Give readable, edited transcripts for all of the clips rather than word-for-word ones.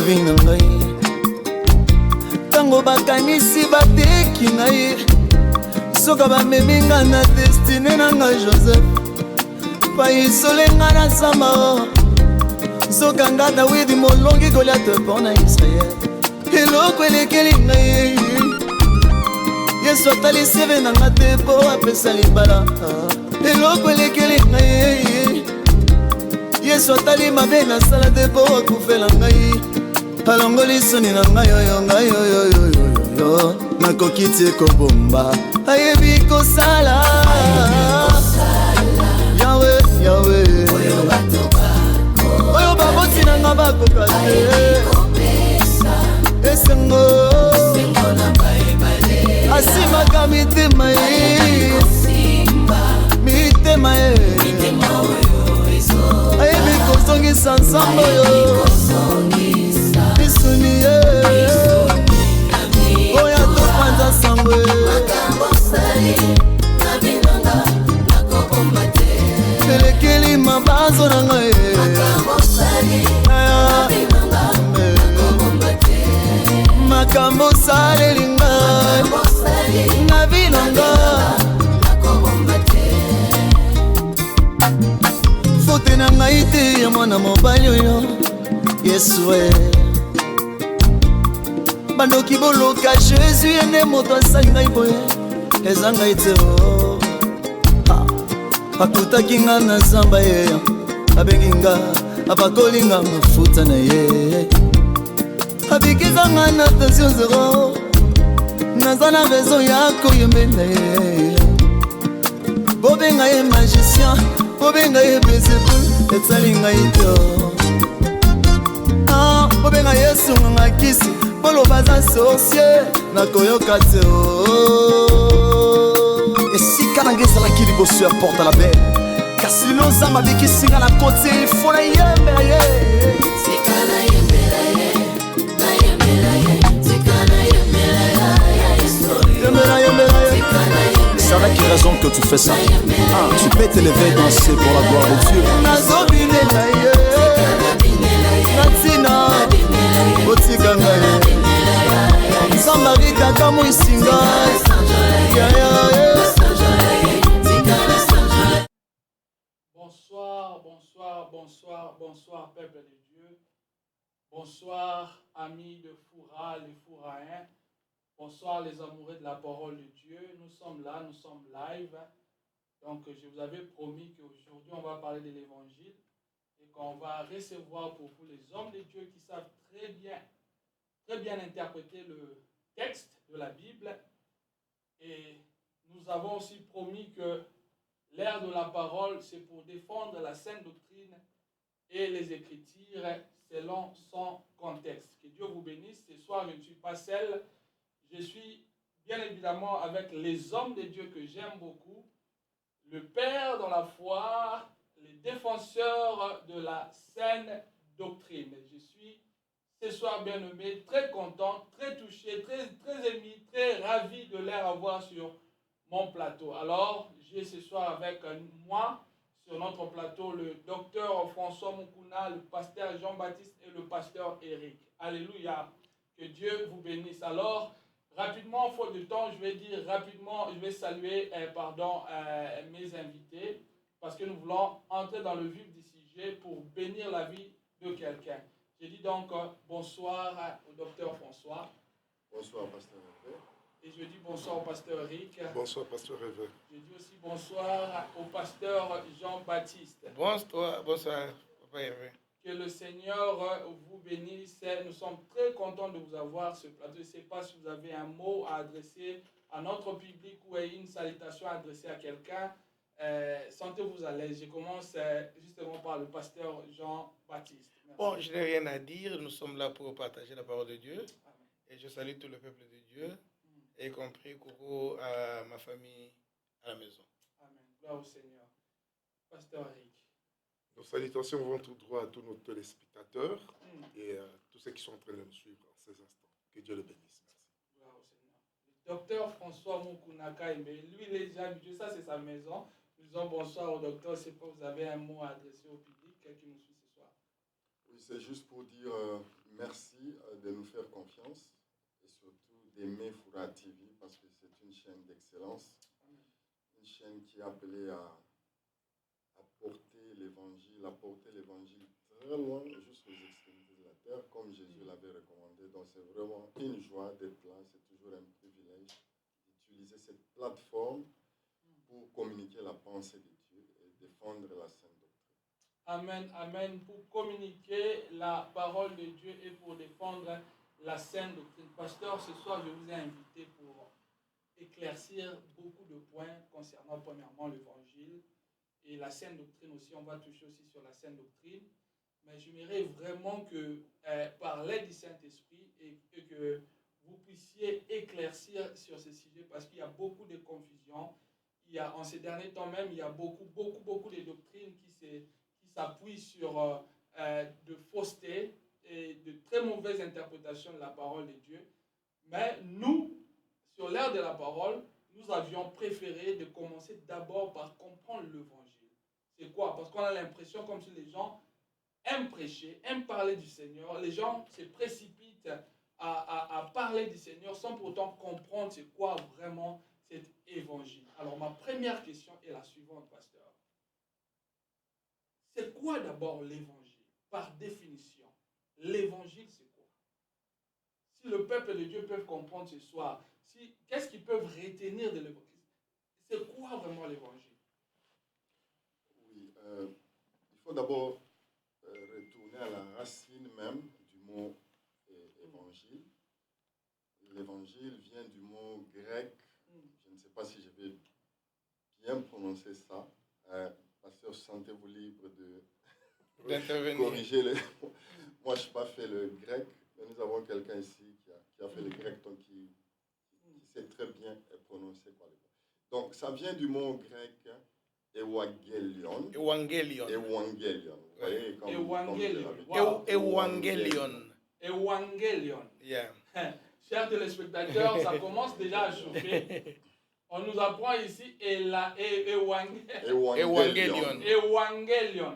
vie na ngai tango bakanisi bateki ngai soka bamemi nga na destine na ngai Joseph paisole nga na zamba soka nga Dawidi molongi Goliath mpo na Israel eloko elekeli ngai Yesu atali seve na nga te mpo apesa libala eloko elekeli ngai Yesu atali mabe nasala te mpo akufela ngai alongoli soni na ngai oyo ngai oyo nakoki te kobomba ayebi kosala yawe yawe oyo baboti na nga bakoka te esengo asimaka mitema ye mitema ye ayebi kozongisa nsambo oyo bisuni ye oyo topanza sango elekeli mabazo na ngai makambo saleli ngai na vinanga fote na ngai te ya mwana mobali oyo Yesu bandoki boloka Jésus ye nde moto asali ngai boye eza ngai te akutaki nga na zamba ye abengi nga apakoli nga mafuta na ye abikiza nga na tension zero naza na raison ya koyembela ye bobenga ye magicien bobenga ye Beelzebul etali ngai te bobenga Yesu nganga kisi boloba za sorcier nakoyoka te esika na ngai ezalaki liboso ya porte la belle kasi lelo nzambe abikisinga na kote ifo nayembela ye C'est avec quelle raison que tu fais ça? Tu peux t'élever et danser pour la gloire de Dieu. Bonsoir, peuple de Dieu. Bonsoir, amis de Foura, les Fourains. Bonsoir les amoureux de la parole de Dieu. Nous sommes là, nous sommes live. Donc je vous avais promis qu'aujourd'hui on va parler de l'évangile et qu'on va recevoir pour vous les hommes de Dieu qui savent très bien interpréter le texte de la Bible. Et nous avons aussi promis que l'ère de la parole, c'est pour défendre la sainte doctrine et les Écritures selon son contexte. Que Dieu vous bénisse. Ce soir, je ne suis pas seul. Je suis bien évidemment avec les hommes de Dieu que j'aime beaucoup, le Père dans la foi, les défenseurs de la saine doctrine. Je suis ce soir bien nommé, très content, très touché, très ému, très ravi de les avoir sur mon plateau. Alors, j'ai ce soir avec moi sur notre plateau le docteur François Mukuna, le pasteur Jean-Baptiste et le pasteur Eric. Alléluia. Que Dieu vous bénisse. Alors, rapidement, faute de temps, je vais saluer mes invités parce que nous voulons entrer dans le vif du sujet pour bénir la vie de quelqu'un. Je dis donc bonsoir au docteur François. Bonsoir, pasteur Hervé. Et je dis bonsoir au pasteur Eric. Bonsoir, pasteur Hervé. Je dis aussi bonsoir au pasteur Jean-Baptiste. Bonsoir, papa Hervé. Que le Seigneur vous bénisse. Nous sommes très contents de vous avoir sur ce plateau. Je ne sais pas si vous avez un mot à adresser à notre public ou une salutation adressée à quelqu'un. Sentez-vous à l'aise. Je commence justement par le pasteur Jean-Baptiste. Merci. Bon, je n'ai rien à dire. Nous sommes là pour partager la parole de Dieu. Amen. Et je salue tout le peuple de Dieu, y compris Kourou, à ma famille à la maison. Amen. Gloire au Seigneur. Pasteur Eric. Nos salutations vont tout droit à tous nos téléspectateurs et à tous ceux qui sont en train de nous suivre en ces instants. Que Dieu le bénisse. Merci. Gloire au Seigneur. Le docteur François Mukunaka, lui, il est déjà habitué. Ça, c'est sa maison. Nous disons bonsoir au docteur. Je ne sais pas, vous avez un mot à adresser au public qui nous suit ce soir. Oui, c'est juste pour dire merci de nous faire confiance et surtout d'aimer Foura TV parce que c'est une chaîne d'excellence, une chaîne qui est appelée à porter l'évangile très loin, jusqu'aux extrémités de la terre, comme Jésus l'avait recommandé. Donc c'est vraiment une joie d'être là, c'est toujours un privilège d'utiliser cette plateforme pour communiquer la pensée de Dieu et défendre la sainte doctrine. Amen, amen. Pour communiquer la parole de Dieu et pour défendre la sainte doctrine. Pasteur, ce soir, je vous ai invité pour éclaircir beaucoup de points concernant premièrement l'évangile et la sainte doctrine aussi. On va toucher aussi sur la sainte doctrine. Mais j'aimerais vraiment que par l'aide du Saint-Esprit et que vous puissiez éclaircir sur ce sujet parce qu'il y a beaucoup de confusion. Il y a, en ces derniers temps même, il y a beaucoup de doctrines qui s'appuient sur de fausseté et de très mauvaises interprétations de la parole de Dieu. Mais nous, sur l'ère de la parole, nous avions préféré de commencer d'abord par comprendre l'évangile. C'est quoi? Parce qu'on a l'impression comme si les gens aiment prêcher, aiment parler du Seigneur. Les gens se précipitent à parler du Seigneur sans pourtant comprendre c'est quoi vraiment cet évangile. Alors ma première question est la suivante, pasteur. C'est quoi d'abord l'évangile? Par définition, l'évangile c'est quoi? Si le peuple de Dieu peut comprendre ce soir, qu'est-ce qu'ils peuvent retenir de l'évangile? C'est quoi vraiment l'évangile? Oui, il faut d'abord retourner à la racine même du mot évangile. L'évangile vient du mot grec. Je ne sais pas si je vais bien prononcer ça. Pasteur, sentez-vous libre de corriger les... Moi, je n'ai pas fait le grec, mais nous avons quelqu'un ici qui a fait le grec, donc qui sait très bien prononcer quoi. Donc, ça vient du mot grec Evangelion. Evangelion. Vous voyez, comme Evangelion. Yeah. Chers téléspectateurs, ça commence déjà à chauffer. On nous apprend ici Evangelion.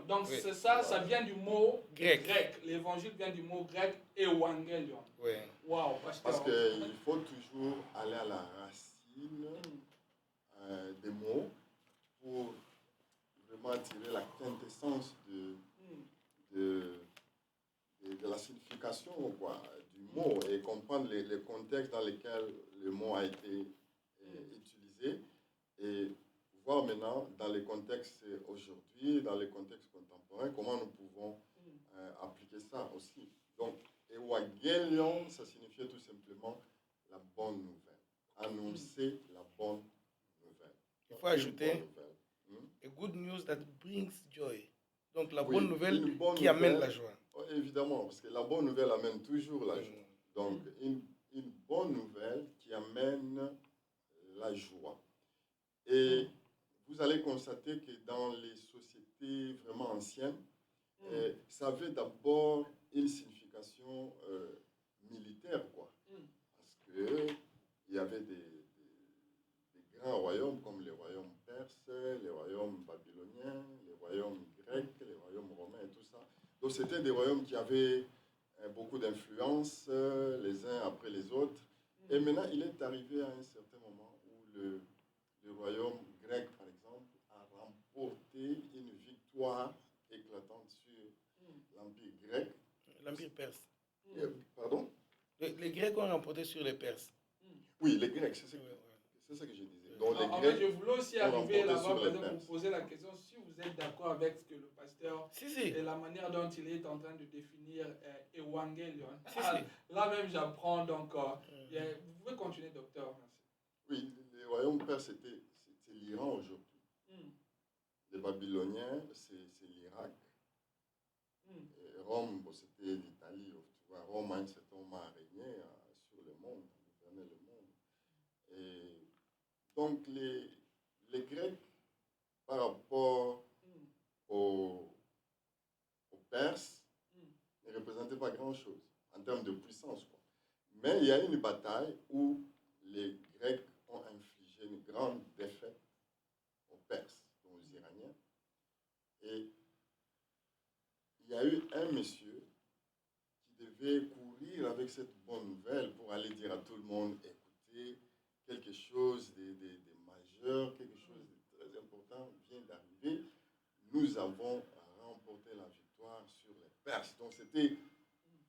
Donc oui. C'est ça, ça vient du mot grec. L'évangile vient du mot grec Evangelion. Oui. Wow, parce qu'il faut toujours aller à la racine des mots pour vraiment tirer la quintessence de la signification quoi, du mot et comprendre les contextes dans lesquels le mot a été utilisé et voir maintenant dans les contextes aujourd'hui, dans les contextes contemporains, comment nous pouvons appliquer ça aussi. Donc, Evangelion, ça signifiait tout simplement la bonne nouvelle. Annoncer la bonne nouvelle. Il faut ajouter a good news that brings joy. Donc, la bonne nouvelle qui amène la joie. Évidemment, parce que la bonne nouvelle amène toujours la joie. Donc, une bonne nouvelle qui amène la joie. Et vous allez constater que dans les sociétés vraiment anciennes, ça avait d'abord une signification militaire, quoi. Parce qu'il y avait des grands royaumes comme les royaumes perses, les royaumes babyloniens, les royaumes grecs, les royaumes romains et tout ça. Donc c'était des royaumes qui avaient beaucoup d'influence les uns après les autres. Et maintenant, il est arrivé à un certain moment où le royaume grec, par exemple, a remporté une victoire éclatante sur l'empire grec. L'empire perse. Pardon? Les Grecs ont remporté sur les Perses. Oui, les Grecs, c'est ça que je disais. Donc, les en Grecs fait, je voulais aussi arriver là-bas pour vous poser la question si vous êtes d'accord avec ce que le pasteur et la manière dont il est en train de définir Evangelion. Là même, j'apprends, donc vous pouvez continuer, docteur. Merci. Oui, les royaumes perses, c'était l'Iran aujourd'hui. Les Babyloniens, c'est l'Irak. Et Rome, c'était l'Italie. Rome, à un certain moment, a régné sur le monde, a gouverné le monde. Et donc, les Grecs, par rapport aux Perses, ne représentaient pas grand-chose en termes de puissance, quoi. Mais il y a une bataille où les Grecs ont infligé une grande défaite aux Perses, aux Iraniens. Et il y a eu un monsieur cette bonne nouvelle pour aller dire à tout le monde, écoutez, quelque chose de majeur, quelque chose de très important vient d'arriver. Nous avons remporté la victoire sur les Perses. Donc c'était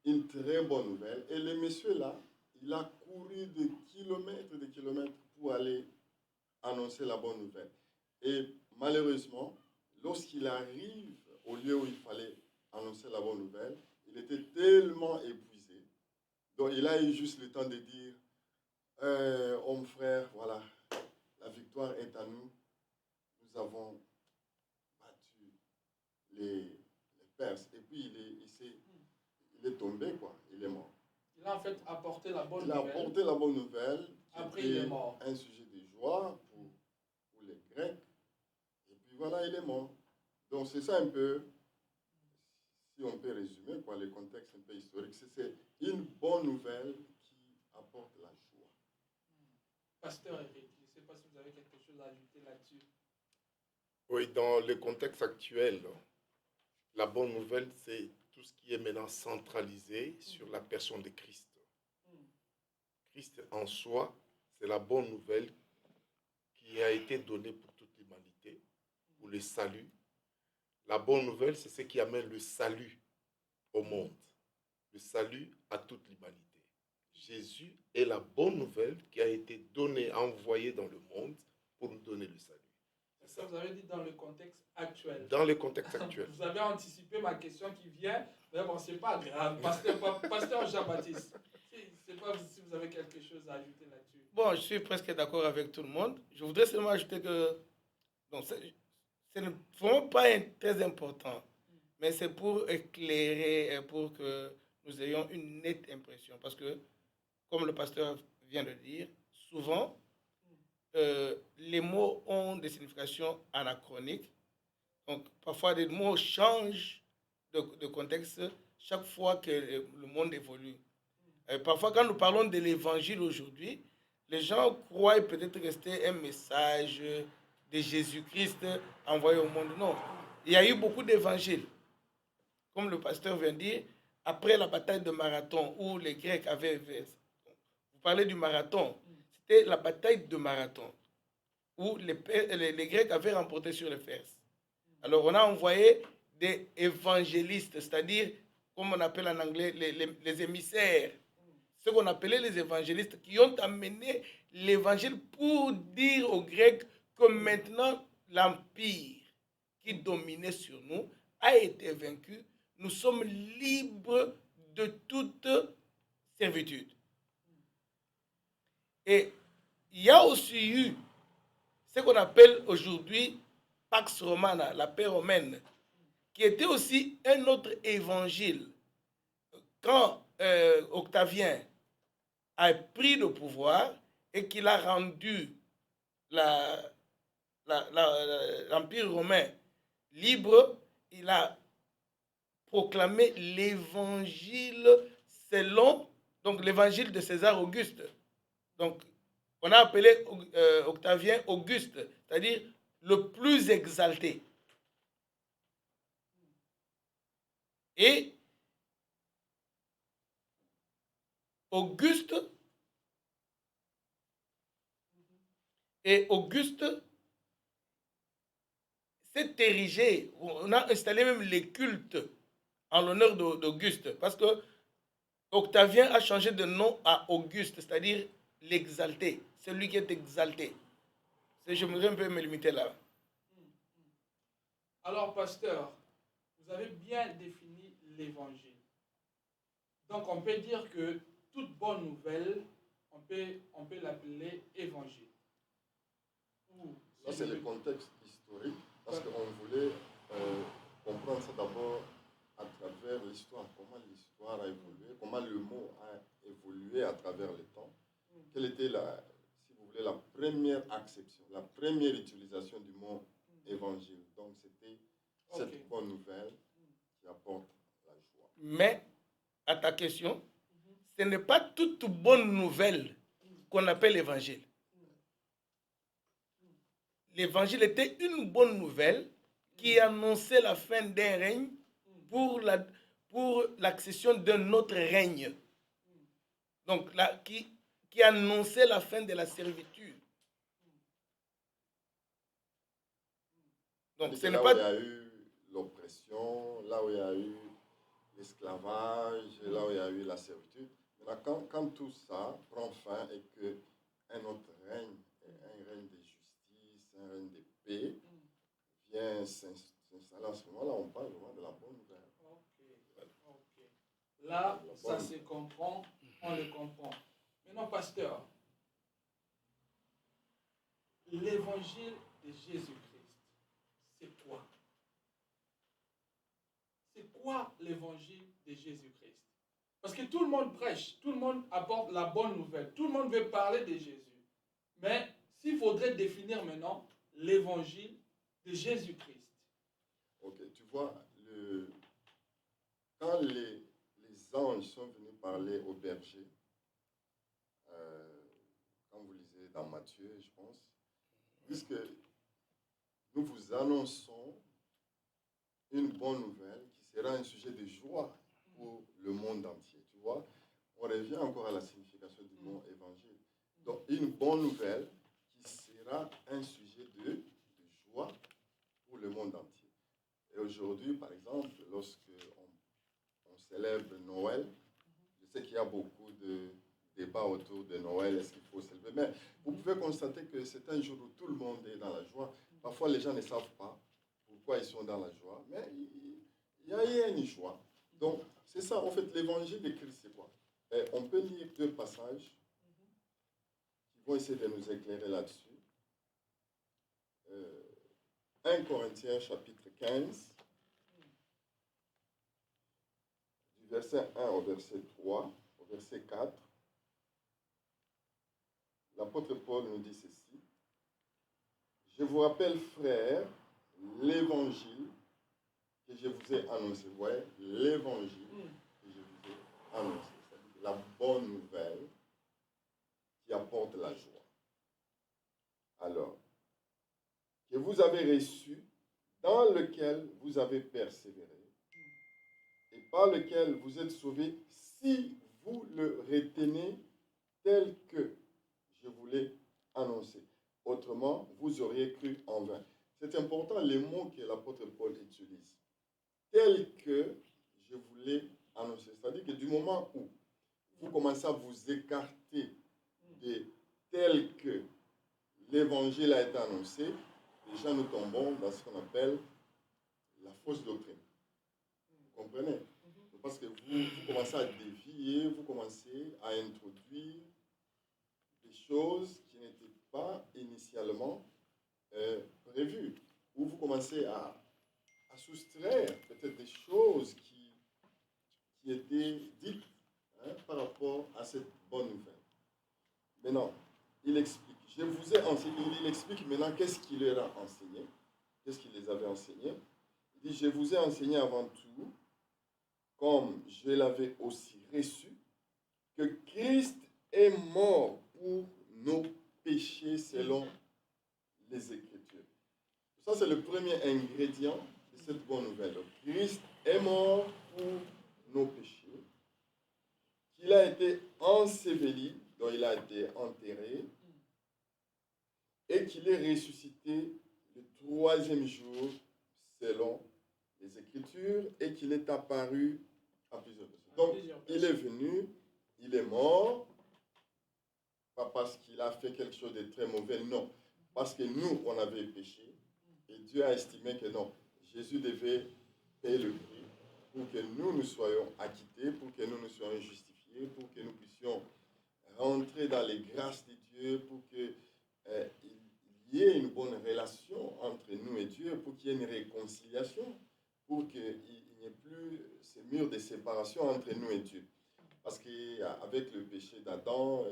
une très bonne nouvelle. Et le monsieur là, il a couru des kilomètres pour aller annoncer la bonne nouvelle. Et malheureusement, lorsqu'il arrive au lieu où il fallait annoncer la bonne nouvelle, il était tellement épuisé. Donc il a eu juste le temps de dire, oh mon frère, voilà, la victoire est à nous. Nous avons battu les Perses. Et puis il est tombé, quoi. Il est mort. Il a en fait apporté la bonne nouvelle. Il a apporté la bonne nouvelle. Après, il est mort. Un sujet de joie pour les Grecs. Et puis voilà, il est mort. Donc c'est ça un peu, si on peut résumer, quoi, le contexte un peu historique, c'est une bonne nouvelle qui apporte la joie. Pasteur Eric, je ne sais pas si vous avez quelque chose à ajouter là-dessus. Oui, dans le contexte actuel, la bonne nouvelle, c'est tout ce qui est maintenant centralisé sur la personne de Christ. Christ en soi, c'est la bonne nouvelle qui a été donnée pour toute l'humanité, pour le salut. La bonne nouvelle, c'est ce qui amène le salut au monde, le salut à toute l'humanité. Jésus est la bonne nouvelle qui a été donnée, envoyée dans le monde pour nous donner le salut. C'est ça, vous avez dit dans le contexte actuel. Dans le contexte actuel. Vous avez anticipé ma question qui vient, mais bon, c'est pas grave. Pasteur Jean-Baptiste, je ne sais pas si vous avez quelque chose à ajouter là-dessus. Bon, je suis presque d'accord avec tout le monde. Je voudrais seulement ajouter que donc, c'est vraiment pas très important, mais c'est pour éclairer, pour que nous ayons une nette impression. Parce que, comme le pasteur vient de dire, souvent, les mots ont des significations anachroniques. Donc, parfois, les mots changent de contexte chaque fois que le monde évolue. Parfois, quand nous parlons de l'évangile aujourd'hui, les gens croient peut-être rester un message de Jésus-Christ envoyé au monde. Non, il y a eu beaucoup d'évangiles. Comme le pasteur vient de dire, après la bataille de Marathon, où les Grecs avaient... Vous parlez du Marathon. C'était la bataille de Marathon, où les Grecs avaient remporté sur les Perses. Alors, on a envoyé des évangélistes, c'est-à-dire, comme on appelle en anglais, les émissaires. Ce qu'on appelait les évangélistes, qui ont amené l'évangile pour dire aux Grecs que maintenant, l'empire qui dominait sur nous a été vaincu. Nous sommes libres de toute servitude. Et il y a aussi eu ce qu'on appelle aujourd'hui Pax Romana, la paix romaine, qui était aussi un autre évangile. Quand Octavien a pris le pouvoir et qu'il a rendu l'Empire romain libre, il a proclamé l'évangile selon, donc l'évangile de César Auguste. Donc, on a appelé Octavien Auguste, c'est-à-dire le plus exalté. Et Auguste s'est érigé, on a installé même les cultes en l'honneur d'Auguste, parce que Octavien a changé de nom à Auguste, c'est-à-dire l'exalté, celui qui est exalté. Je voudrais un peu me limiter là. Alors, pasteur, vous avez bien défini l'évangile. Donc, on peut dire que toute bonne nouvelle, on peut l'appeler évangile. Ça, c'est le contexte historique, parce qu'on voulait comprendre ça d'abord à travers l'histoire, comment l'histoire a évolué, comment le mot a évolué à travers le temps. Quelle était, si vous voulez, la première acception, la première utilisation du mot évangile. Donc, c'était cette bonne nouvelle qui apporte la joie. Mais, à ta question, ce n'est pas toute bonne nouvelle qu'on appelle évangile. L'évangile était une bonne nouvelle qui annonçait la fin d'un règne pour l'accession d'un autre règne. Donc, là, qui annonçait la fin de la servitude. Donc, ce là n'est où pas... il y a eu l'oppression, là où il y a eu l'esclavage, là où il y a eu la servitude. Maintenant, quand tout ça prend fin et qu'un autre règne, un règne de justice, un règne de paix, vient s'installer à ce moment-là, on parle vraiment de la bonne nouvelle. Ok. Là, ça se comprend, on le comprend. Maintenant, pasteur, l'évangile de Jésus-Christ, c'est quoi? C'est quoi l'évangile de Jésus-Christ? Parce que tout le monde prêche, tout le monde apporte la bonne nouvelle, tout le monde veut parler de Jésus. Mais s'il faudrait définir maintenant l'évangile de Jésus-Christ. Ok, tu vois, quand les anges sont venus parler aux bergers, quand vous lisez dans Matthieu, je pense, puisque nous vous annonçons une bonne nouvelle qui sera un sujet de joie pour le monde entier. Tu vois, on revient encore à la signification du mot évangile. Donc, une bonne nouvelle qui sera un sujet de joie pour le monde entier. Et aujourd'hui, par exemple, lorsque on célèbre Noël, je sais qu'il y a beaucoup de débats autour de Noël, est-ce qu'il faut célébrer, mais vous pouvez constater que c'est un jour où tout le monde est dans la joie. Parfois, les gens ne savent pas pourquoi ils sont dans la joie, mais il y a une joie. Donc, c'est ça, en fait, l'évangile de Christ, c'est quoi? Et on peut lire 2 passages qui vont essayer de nous éclairer là-dessus. 1 Corinthiens chapitre 15, du verset 1 au verset 3, au verset 4. L'apôtre Paul nous dit ceci. Je vous rappelle, frères, l'évangile que je vous ai annoncé. Vous voyez, l'évangile que je vous ai annoncé. C'est-à-dire la bonne nouvelle qui apporte la joie. Alors, que vous avez reçu, dans lequel vous avez persévéré, et par lequel vous êtes sauvés, si vous le retenez tel que je vous l'ai annoncé. Autrement, vous auriez cru en vain. C'est important les mots que l'apôtre Paul utilise. Tel que je vous l'ai annoncé. C'est-à-dire que du moment où vous commencez à vous écarter de tel que l'évangile a été annoncé, déjà nous tombons dans ce qu'on appelle la fausse doctrine. Vous comprenez? Parce que vous commencez à dévier, vous commencez à introduire des choses qui n'étaient pas initialement prévues. Ou vous commencez à soustraire peut-être des choses qui étaient dites par rapport à cette bonne nouvelle. Maintenant, il explique. Je vous ai enseigné, il explique maintenant qu'est-ce qu'il leur a enseigné, qu'est-ce qu'il les avait enseignés. Il dit, je vous ai enseigné avant tout, comme je l'avais aussi reçu, que Christ est mort pour nos péchés selon les Écritures. Ça, c'est le premier ingrédient de cette bonne nouvelle. Donc, Christ est mort pour nos péchés, qu'il a été enseveli, dont il a été enterré, et qu'il est ressuscité le 3e jour selon les Écritures, et qu'il est apparu à plusieurs personnes. Donc, il est venu, il est mort, pas parce qu'il a fait quelque chose de très mauvais, non. Parce que nous, on avait péché, et Dieu a estimé que non, Jésus devait payer le prix pour que nous soyons acquittés, pour que nous soyons justifiés, pour que nous puissions rentrer dans les grâces de Dieu, pour qu'il y ait une bonne relation entre nous et Dieu, pour qu'il y ait une réconciliation, pour qu'il n'y ait plus ces murs de séparation entre nous et Dieu. Parce qu'avec le péché d'Adam,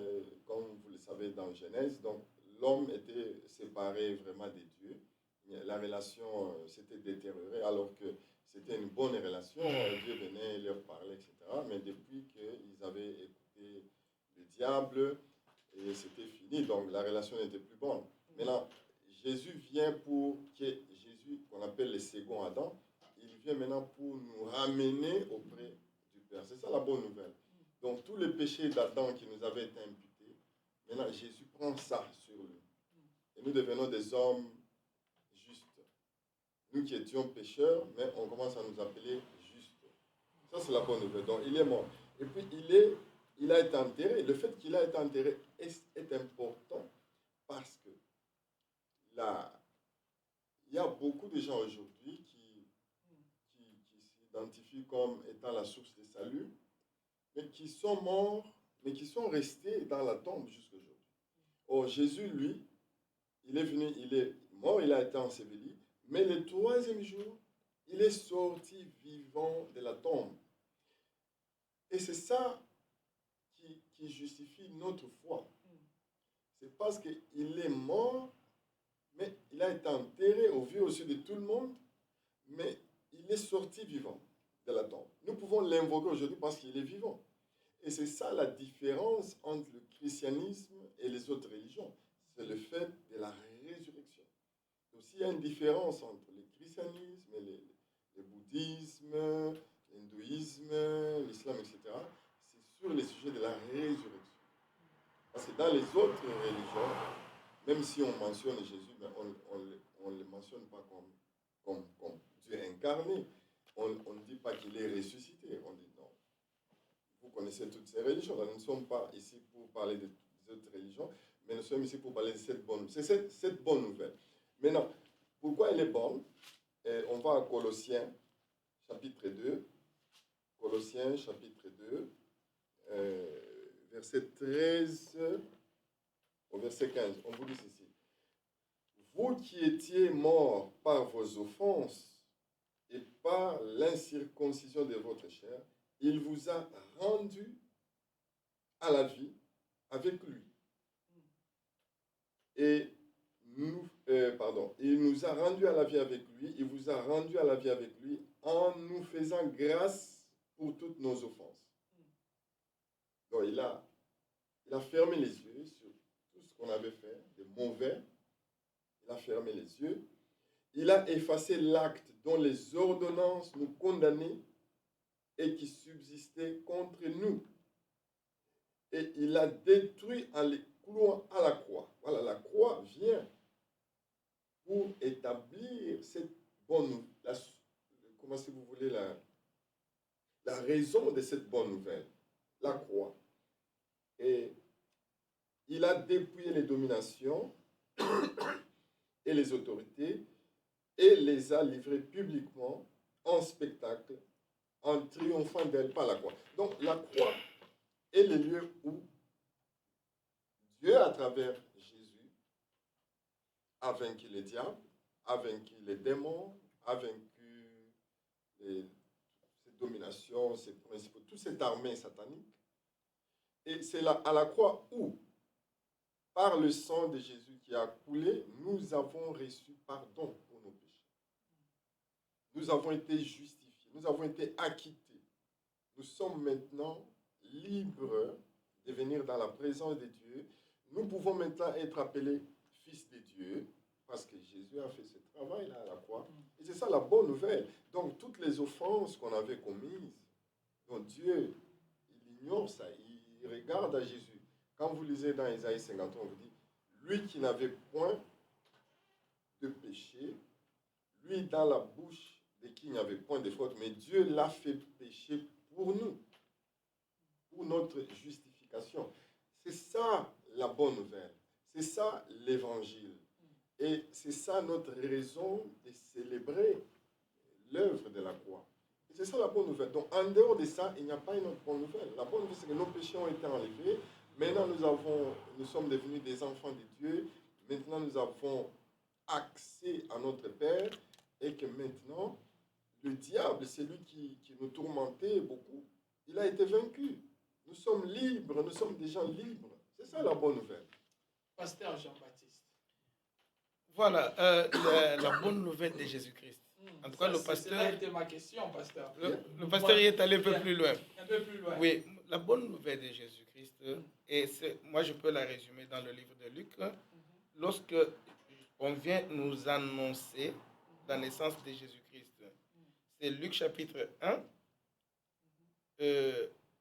comme vous le savez dans Genèse, donc l'homme était séparé vraiment de Dieu. La relation s'était détériorée alors que c'était une bonne relation. Dieu venait leur parler, etc. Mais depuis qu'ils avaient écouté le diable, et c'était fini. Donc la relation n'était plus bonne. Maintenant, Jésus vient pour que Jésus, qu'on appelle le second Adam, il vient maintenant pour nous ramener auprès du Père. C'est ça la bonne nouvelle. Donc, tous les péchés d'Adam qui nous avaient été imputés, maintenant, Jésus prend ça sur lui. Et nous devenons des hommes justes. Nous qui étions pécheurs, mais on commence à nous appeler justes. Ça, c'est la bonne nouvelle. Donc, il est mort. Et puis, il a été enterré. Le fait qu'il a été enterré est important parce que là, il y a beaucoup de gens aujourd'hui qui s'identifient comme étant la source du salut, mais qui sont morts, mais qui sont restés dans la tombe jusqu'à aujourd'hui. Or, Jésus, lui, il est venu, il est mort, il a été enseveli, mais le troisième jour, il est sorti vivant de la tombe. Et c'est ça qui justifie notre foi. C'est parce qu'il est mort, mais il a été enterré au vu aux yeux de tout le monde, mais il est sorti vivant de la tombe. Nous pouvons l'invoquer aujourd'hui parce qu'il est vivant. Et c'est ça la différence entre le christianisme et les autres religions. C'est le fait de la résurrection. Donc s'il y a une différence entre le christianisme et le bouddhisme, l'hindouisme, l'islam, etc., c'est sur les sujets de la résurrection. Parce que dans les autres religions, même si on mentionne Jésus, mais on ne le mentionne pas comme Dieu incarné. On ne dit pas qu'il est ressuscité. On dit non. Vous connaissez toutes ces religions. Nous ne sommes pas ici pour parler des autres religions, mais nous sommes ici pour parler de cette bonne nouvelle. C'est cette bonne nouvelle. Maintenant, pourquoi elle est bonne? On va à Colossiens, chapitre 2. Colossiens, chapitre 2, verset 13 au verset 15. On vous dit ceci. Vous qui étiez morts par vos offenses et par l'incirconcision de votre chair, il vous a rendu à la vie avec lui. Et il nous a rendu à la vie avec lui, il vous a rendu à la vie avec lui en nous faisant grâce pour toutes nos offenses. Donc il a fermé les yeux sur tout ce qu'on avait fait, de mauvais. Il a fermé les yeux. Il a effacé l'acte dont les ordonnances nous condamnaient et qui subsistait contre nous. Et il a détruit en les clouant à la croix. Voilà, la croix vient pour établir cette bonne, comment si vous voulez, la raison de cette bonne nouvelle, la croix. Et il a dépouillé les dominations et les autorités et les a livrées publiquement en spectacle en triomphant d'elle par la croix. Donc la croix est le lieu où Dieu, à travers Jésus, a vaincu les diables, a vaincu les démons, a vaincu ces dominations, ces principaux, toute cette armée satanique. Et c'est là, à la croix où, par le sang de Jésus qui a coulé, nous avons reçu pardon pour nos péchés. Nous avons été justifiés, nous avons été acquittés. Nous sommes maintenant libres de venir dans la présence de Dieu. Nous pouvons maintenant être appelés fils de Dieu parce que Jésus a fait ce travail-là à la croix. Et c'est ça la bonne nouvelle. Donc toutes les offenses qu'on avait commises, donc Dieu, il ignore ça, il regarde à Jésus. Quand vous lisez dans Isaïe 53, on vous dit, lui qui n'avait point de péché, lui dans la bouche de qui il n'y avait point de faute, mais Dieu l'a fait pécher pour nous, pour notre justification. C'est ça la bonne nouvelle. C'est ça l'évangile. Et c'est ça notre raison de célébrer l'œuvre de la croix. Et c'est ça la bonne nouvelle. Donc en dehors de ça, il n'y a pas une autre bonne nouvelle. La bonne nouvelle, c'est que nos péchés ont été enlevés. Maintenant, nous sommes devenus des enfants de Dieu. Maintenant, nous avons accès à notre Père. Et que maintenant, le diable, c'est lui qui nous tourmentait beaucoup. Il a été vaincu. Nous sommes libres, nous sommes des gens libres. C'est ça la bonne nouvelle. Pasteur Jean-Baptiste. Voilà, la bonne nouvelle de Jésus-Christ. En tout cas, le pasteur... Ça a été ma question, pasteur. Le pasteur y est allé un peu plus loin. Un peu plus loin. Oui, la bonne nouvelle de Jésus-Christ, et moi je peux la résumer dans le livre de Luc, lorsque on vient nous annoncer la naissance de Jésus-Christ. C'est Luc chapitre 1,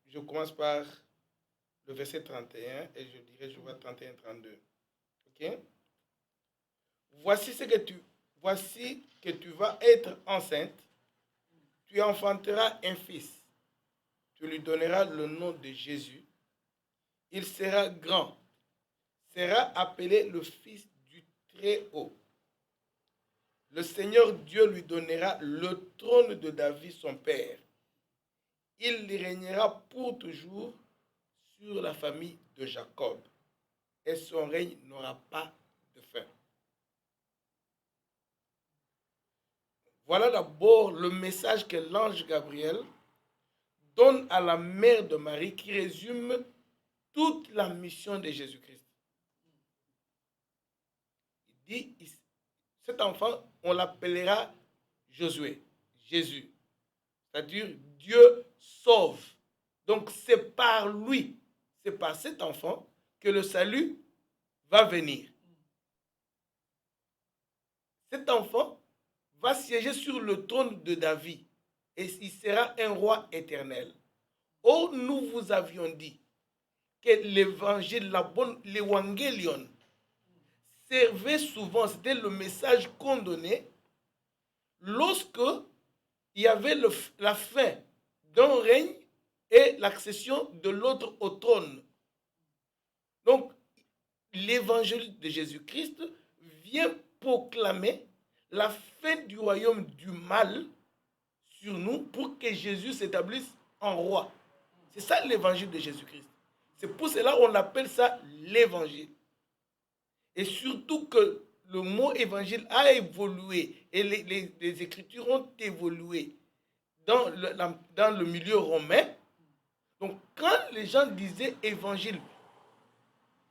je commence par le verset 31 et je vois 31-32. Ok? Voici que tu vas être enceinte, tu enfanteras un fils, tu lui donneras le nom de Jésus, il sera grand, sera appelé le Fils du Très-Haut. Le Seigneur Dieu lui donnera le trône de David son père. Il régnera pour toujours sur la famille de Jacob et son règne n'aura pas de fin. Voilà d'abord le message que l'ange Gabriel donne à la mère de Marie qui résume toute la mission de Jésus-Christ. Il dit, cet enfant, on l'appellera Josué, Jésus. C'est-à-dire Dieu sauve. Donc c'est par lui, c'est par cet enfant que le salut va venir. Cet enfant va siéger sur le trône de David et il sera un roi éternel. Or, nous vous avions dit que l'évangile, l'évangélion, servait souvent, c'était le message qu'on donnait lorsque il y avait la fin d'un règne et l'accession de l'autre au trône. Donc, l'évangile de Jésus-Christ vient proclamer la fin du royaume du mal sur nous pour que Jésus s'établisse en roi. C'est ça l'évangile de Jésus-Christ. C'est pour cela qu'on appelle ça l'évangile. Et surtout que le mot évangile a évolué et les écritures ont évolué dans le milieu romain. Donc quand les gens disaient évangile,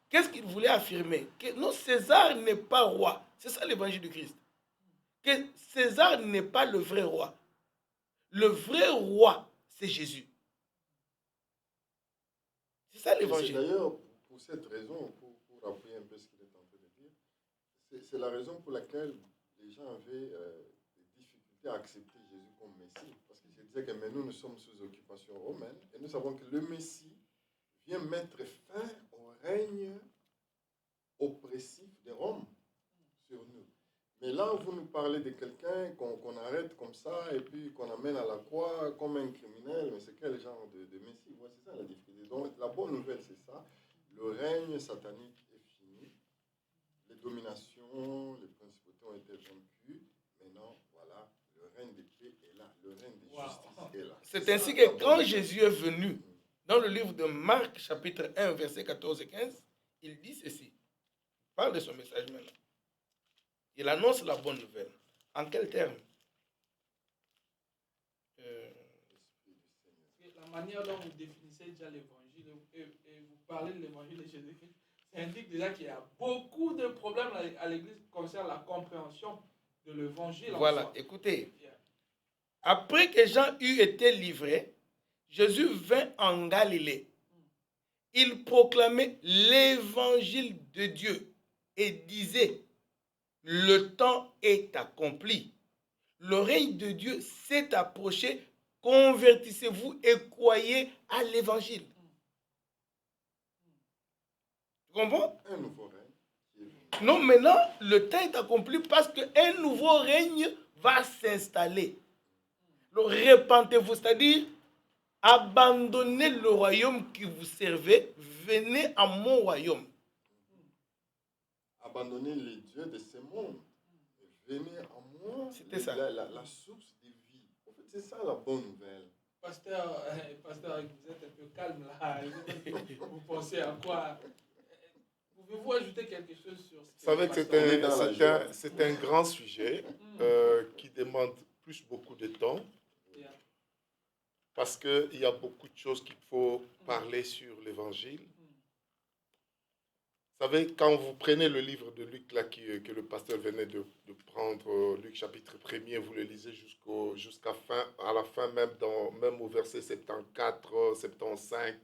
qu'est-ce qu'ils voulaient affirmer? Que non, César n'est pas roi. C'est ça l'évangile du Christ. Que César n'est pas le vrai roi. Le vrai roi, c'est Jésus. C'est ça l'évangile. C'est d'ailleurs pour cette raison, pour appuyer un peu ce qu'il est en train de dire, c'est la raison pour laquelle les gens avaient des difficultés à accepter Jésus comme Messie. Parce qu'ils se disaient que mais nous sommes sous occupation romaine et nous savons que le Messie vient mettre fin au règne oppressif de Rome sur nous. Mais là, vous nous parlez de quelqu'un qu'on arrête comme ça et puis qu'on amène à la croix comme un criminel. Mais c'est quel genre de Messie? Ouais, c'est ça la difficulté. Donc, la bonne nouvelle, c'est ça. Le règne satanique est fini. Les dominations, les principautés ont été vaincues. Maintenant, voilà, le règne de paix est là. Le règne de justice est là. C'est ainsi que quand Jésus est venu, dans le livre de Marc, chapitre 1, versets 14 et 15, il dit ceci. Il parle de son message maintenant. Il annonce la bonne nouvelle. En quel terme? La manière dont vous définissez déjà l'évangile et vous parlez de l'évangile de Jésus-Christ, ça indique déjà qu'il y a beaucoup de problèmes à l'église concernant la compréhension de l'évangile. Voilà, écoutez. Après que Jean eut été livré, Jésus vint en Galilée. Il proclamait l'évangile de Dieu et disait: le temps est accompli. Le règne de Dieu s'est approché. Convertissez-vous et croyez à l'évangile. Tu comprends? Un nouveau règne. Non, maintenant, le temps est accompli parce qu'un nouveau règne va s'installer. Repentez-vous, c'est-à-dire abandonnez le royaume que vous servez, venez à mon royaume. Abandonnez les dieux de ce monde. Venez à moi. C'était ça. La source de vie. En fait, c'est ça la bonne nouvelle. Pasteur, vous êtes un peu calme là. Vous pensez à quoi? Pouvez-vous ajouter quelque chose sur ce que Vous savez que c'est un grand sujet qui demande beaucoup de temps. Parce qu'il y a beaucoup de choses qu'il faut parler sur l'évangile. Vous savez, quand vous prenez le livre de Luc là, que le pasteur venait de prendre, Luc chapitre 1er, vous le lisez à la fin, même au verset 74, 75,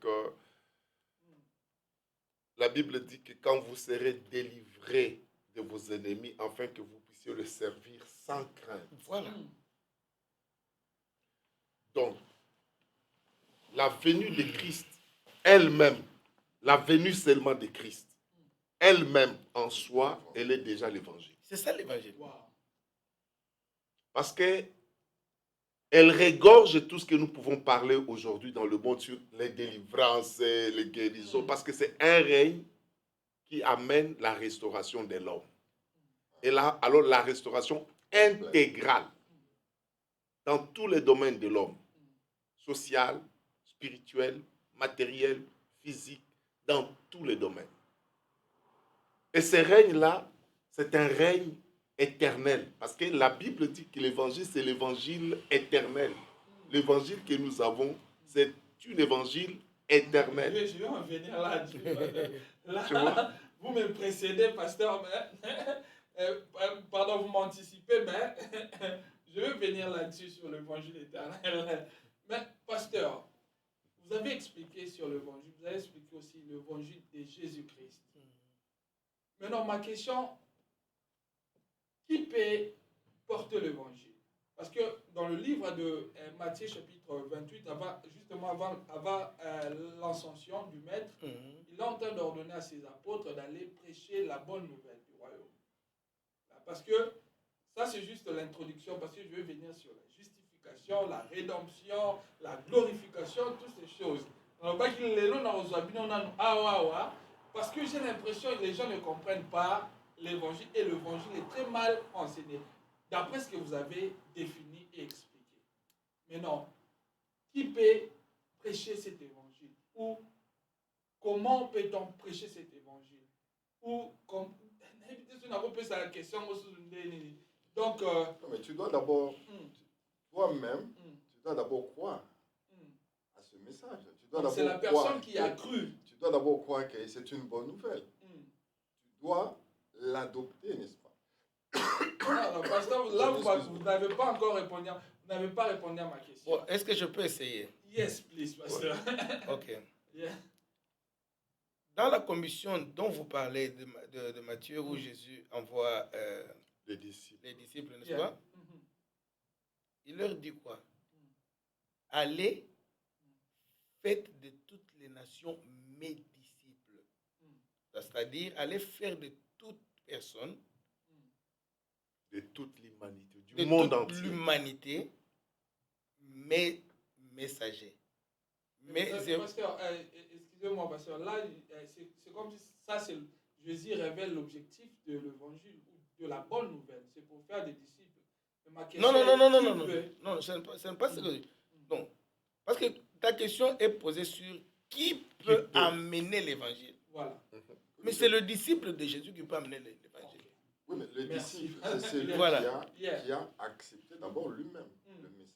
la Bible dit que quand vous serez délivrés de vos ennemis, afin que vous puissiez le servir sans crainte. Voilà. Donc, la venue de Christ elle-même, la venue seulement de Christ, elle-même en soi, elle est déjà l'évangile. C'est ça l'évangile. Wow. Parce que elle regorge tout ce que nous pouvons parler aujourd'hui dans le monde sur les délivrances, les guérisons, parce que c'est un règne qui amène la restauration de l'homme. Et là, alors la restauration intégrale dans tous les domaines de l'homme, social, spirituel, matériel, physique, dans tous les domaines. Et ce règne-là, c'est un règne éternel. Parce que la Bible dit que l'évangile, c'est l'évangile éternel. L'évangile que nous avons, c'est un évangile éternel. Je vais en venir là. Là, Tu vois? vous me précédez, pasteur, mais pardon, vous m'anticipez, mais je vais venir là-dessus sur l'évangile éternel. Mais pasteur, vous avez expliqué sur l'évangile, vous avez expliqué aussi l'évangile de Jésus-Christ. Maintenant, ma question, qui peut porter l'évangile? Parce que dans le livre de Matthieu chapitre 28, justement avant l'ascension du Maître, il est en train d'ordonner à ses apôtres d'aller prêcher la bonne nouvelle du royaume. Parce que ça, c'est juste l'introduction, parce que je vais venir sur la justification, la rédemption, la glorification, toutes ces choses. Parce que j'ai l'impression que les gens ne comprennent pas l'évangile et l'évangile est très mal enseigné, d'après ce que vous avez défini et expliqué. Mais non, qui peut prêcher cet évangile? Ou comment peut-on prêcher cet évangile? Ou comme la question. Donc, non, mais tu dois d'abord, toi-même, tu dois d'abord croire à ce message. C'est la personne qui a cru. Tu dois d'abord croire que c'est une bonne nouvelle. Tu dois l'adopter, n'est-ce pas? Non, pasteur, là, vous n'avez pas encore répondu. Vous n'avez pas répondu à ma question. Bon, est-ce que je peux essayer? Yes, please, pasteur. Ok. Yeah. Dans la commission dont vous parlez de Matthieu, où Jésus envoie Les disciples. les disciples, n'est-ce Yeah. pas? Il leur dit quoi? Allez, faites de toutes les nations mes disciples. C'est-à-dire, allez faire de toute personne, De toute l'humanité, du de monde toute entier. l'humanité, mes messagers. Pasteur, excusez-moi, pasteur, là, c'est comme si ça, Jésus révèle l'objectif de l'évangile, ou de la bonne nouvelle. C'est pour faire des disciples. Mais ma question Non, ce n'est pas ce que... Non, parce que ta question est posée sur qui peut amener l'évangile. Voilà. Mais c'est le disciple de Jésus qui peut amener l'évangile. Oui, mais le Merci. disciple, c'est celui Voilà. qui a accepté d'abord lui-même le message.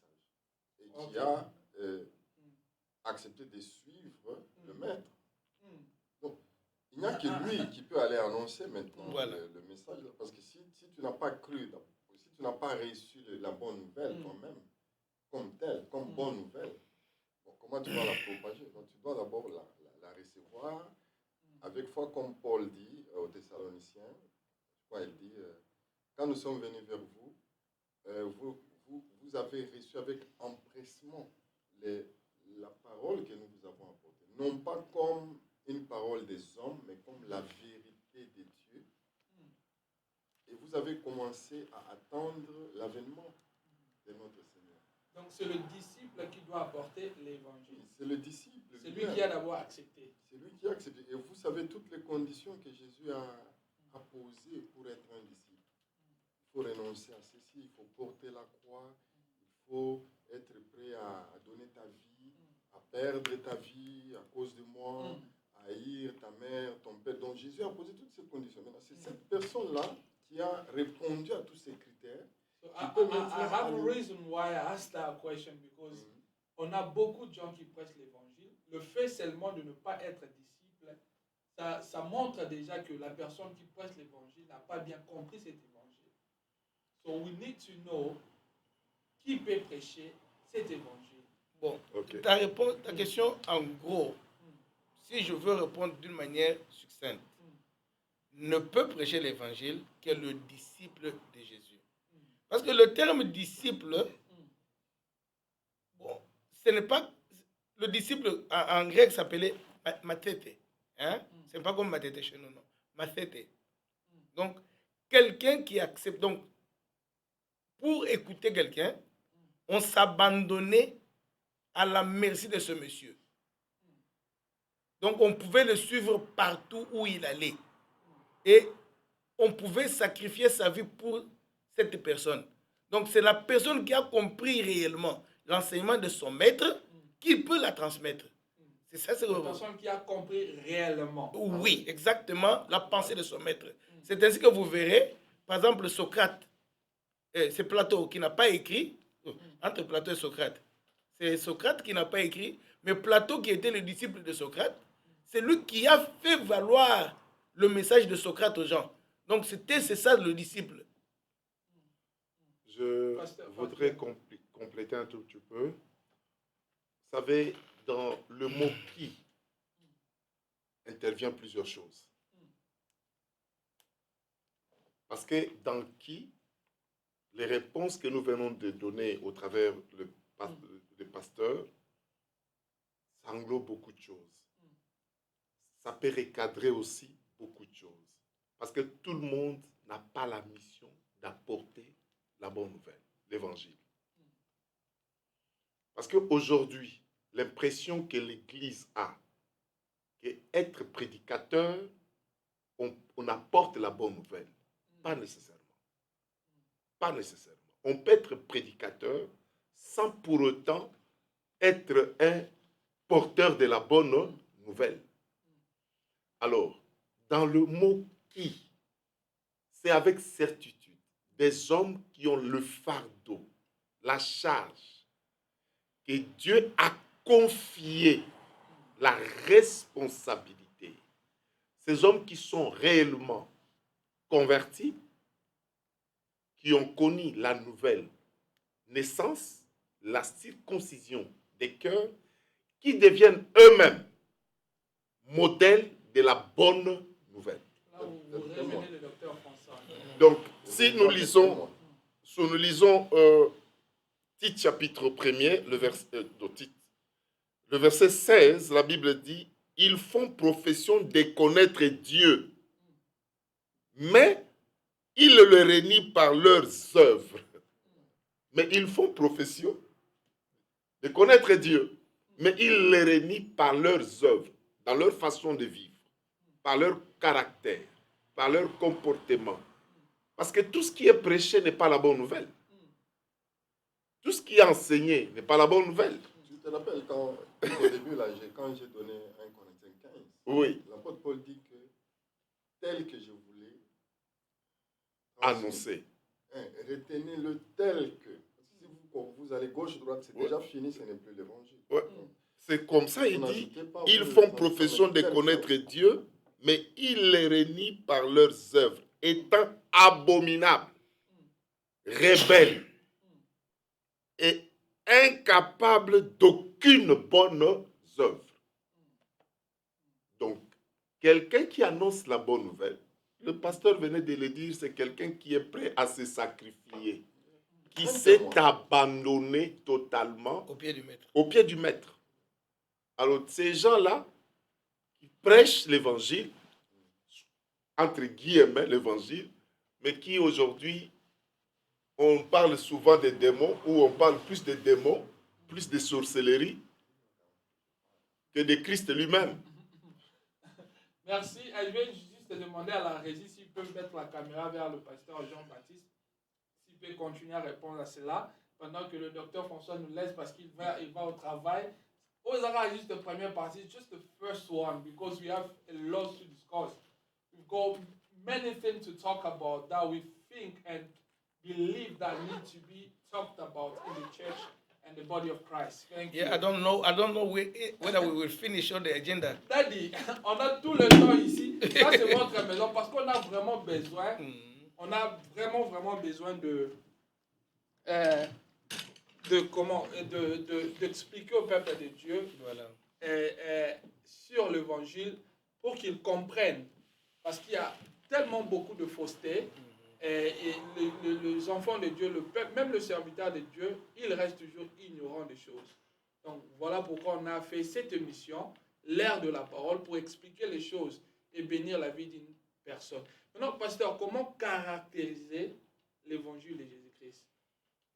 Et qui Ok. a accepté de suivre le maître. Donc, il n'y a que lui qui peut aller annoncer maintenant Voilà. le message. Parce que si tu n'as pas cru, si tu n'as pas reçu la bonne nouvelle toi-même, comme telle, comme bonne nouvelle, bon, comment tu vas la propager? Donc, tu dois d'abord la recevoir avec foi, comme Paul dit aux Thessaloniciens. Il dit, quand nous sommes venus vers vous, vous avez reçu avec empressement la parole que nous vous avons apportée. Non pas comme une parole des hommes, mais comme la vérité de Dieu. Et vous avez commencé à attendre l'avènement de notre Seigneur. Donc, c'est le disciple qui doit apporter l'évangile. C'est le disciple. C'est lui qui a d'abord accepté. C'est lui qui a accepté. Et vous savez toutes les conditions que Jésus a posées pour être un disciple. Il faut renoncer à ceci, il faut porter la croix, il faut être prêt à donner ta vie, à perdre ta vie à cause de moi, à haïr ta mère, ton père. Donc Jésus a posé toutes ces conditions. Maintenant, c'est cette personne-là qui a répondu à tous ces critères. So I have a reason why I asked that question, because on a beaucoup de gens qui prêchent l'évangile. Le fait seulement de ne pas être disciple, ça montre déjà que la personne qui prêche l'évangile n'a pas bien compris cet évangile. So we need to know qui peut prêcher cet évangile. Bon, Ok. ta question, en gros, si je veux répondre d'une manière succincte, ne peut prêcher l'évangile que le disciple de Jésus. Parce que le terme disciple, bon, ce n'est pas... le disciple en grec s'appelait mathete. Hein? C'est pas comme mathete chez nous, non. Mathete. Donc, quelqu'un qui accepte. Donc, pour écouter quelqu'un, on s'abandonnait à la merci de ce monsieur. Donc, on pouvait le suivre partout où il allait. Et on pouvait sacrifier sa vie pour cette personne. Donc, c'est la personne qui a compris réellement l'enseignement de son maître qui peut la transmettre. C'est ça, c'est la personne qui a compris réellement. Oui, exactement, la pensée de son maître. C'est ainsi que vous verrez, par exemple, Socrate. C'est Platon qui n'a pas écrit, entre Platon et Socrate. C'est Socrate qui n'a pas écrit, mais Platon qui était le disciple de Socrate, c'est lui qui a fait valoir le message de Socrate aux gens. Donc c'est ça le disciple. Je voudrais compléter un tout petit peu. Vous savez, dans le mot qui intervient plusieurs choses. Parce que dans qui, les réponses que nous venons de donner au travers le pasteur, ça englobe beaucoup de choses. Ça peut recadrer aussi beaucoup de choses. Parce que tout le monde n'a pas la mission d'apporter la bonne nouvelle, l'évangile. Parce qu'aujourd'hui, l'impression que l'Église a, qu'être prédicateur, on apporte la bonne nouvelle. Pas nécessairement. Pas nécessairement. On peut être prédicateur sans pour autant être un porteur de la bonne nouvelle. Alors, dans le mot « qui », c'est avec certitude des hommes qui ont le fardeau, la charge, que Dieu a confié la responsabilité. Ces hommes qui sont réellement convertis, qui ont connu la nouvelle naissance, la circoncision des cœurs, qui deviennent eux-mêmes modèles de la bonne nouvelle. Là où vous revenez le docteur François. Donc, si nous lisons Tite chapitre 1er, le verset 16, la Bible dit « Ils font profession de connaître Dieu, mais ils le renient par leurs œuvres. » Mais ils font profession de connaître Dieu, mais ils le renient par leurs œuvres, dans leur façon de vivre, par leur caractère, par leur comportement. Parce que tout ce qui est prêché n'est pas la bonne nouvelle. Tout ce qui est enseigné n'est pas la bonne nouvelle. Tu te rappelles quand, au début, là, quand j'ai donné 1 Corinthiens 15, oui. L'apôtre Paul dit que tel que je voulais annoncer. Retenez-le tel que. Si vous allez gauche-droite, c'est déjà fini, ce n'est plus l'évangile. Ouais. C'est comme ça, il dit, ils font profession de connaître Dieu, mais ils les renient par leurs œuvres, étant abominables, rebelles et incapables d'aucune bonne œuvre. Donc, quelqu'un qui annonce la bonne nouvelle, le pasteur venait de le dire, c'est quelqu'un qui est prêt à se sacrifier, qui s'est abandonné totalement au pied du maître. Au pied du maître. Alors, ces gens-là, qui prêchent l'évangile, entre guillemets l'évangile, mais qui aujourd'hui, on parle souvent des démons, ou on parle plus des démons, plus de sorcellerie, que de Christ lui-même. Merci. Je vais juste demander à la régie s'ils peuvent mettre la caméra vers le pasteur Jean-Baptiste, s'il peut continuer à répondre à cela, pendant que le docteur François nous laisse parce qu'il va au travail. Ozara, juste la première partie, just the first one, because we have a lot to discuss. We've got many things to talk about that we think and believe that need to be talked about in the church and the body of Christ. Thank you. I don't know whether we will finish on the agenda. Daddy, on a tout le temps ici. Ça, c'est votre maison parce qu'on a vraiment besoin. On a vraiment besoin d'expliquer au peuple de Dieu sur l'évangile pour qu'ils comprennent. Parce qu'il y a tellement beaucoup de fausseté. Et les enfants de Dieu, le peuple, même le serviteur de Dieu, il reste toujours ignorant des choses. Donc, voilà pourquoi on a fait cette émission, l'ère de la parole, pour expliquer les choses et bénir la vie d'une personne. Maintenant, pasteur, comment caractériser l'évangile de Jésus-Christ?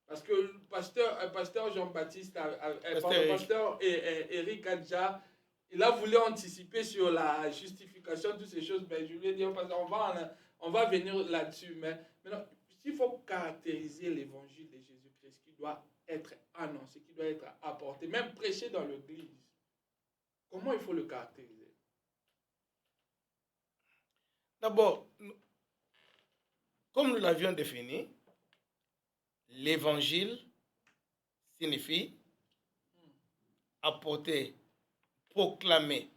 Parce que le pasteur Jean-Baptiste, pasteur Eric a déjà, il a voulu anticiper sur la justification de toutes ces choses. Ben, je lui ai dit, on va venir là-dessus. Mais maintenant, s'il faut caractériser l'évangile de Jésus-Christ, qui doit être annoncé, qui doit être apporté, même prêché dans l'église, comment il faut le caractériser? D'abord, comme nous l'avions défini, l'évangile signifie apporter, proclamer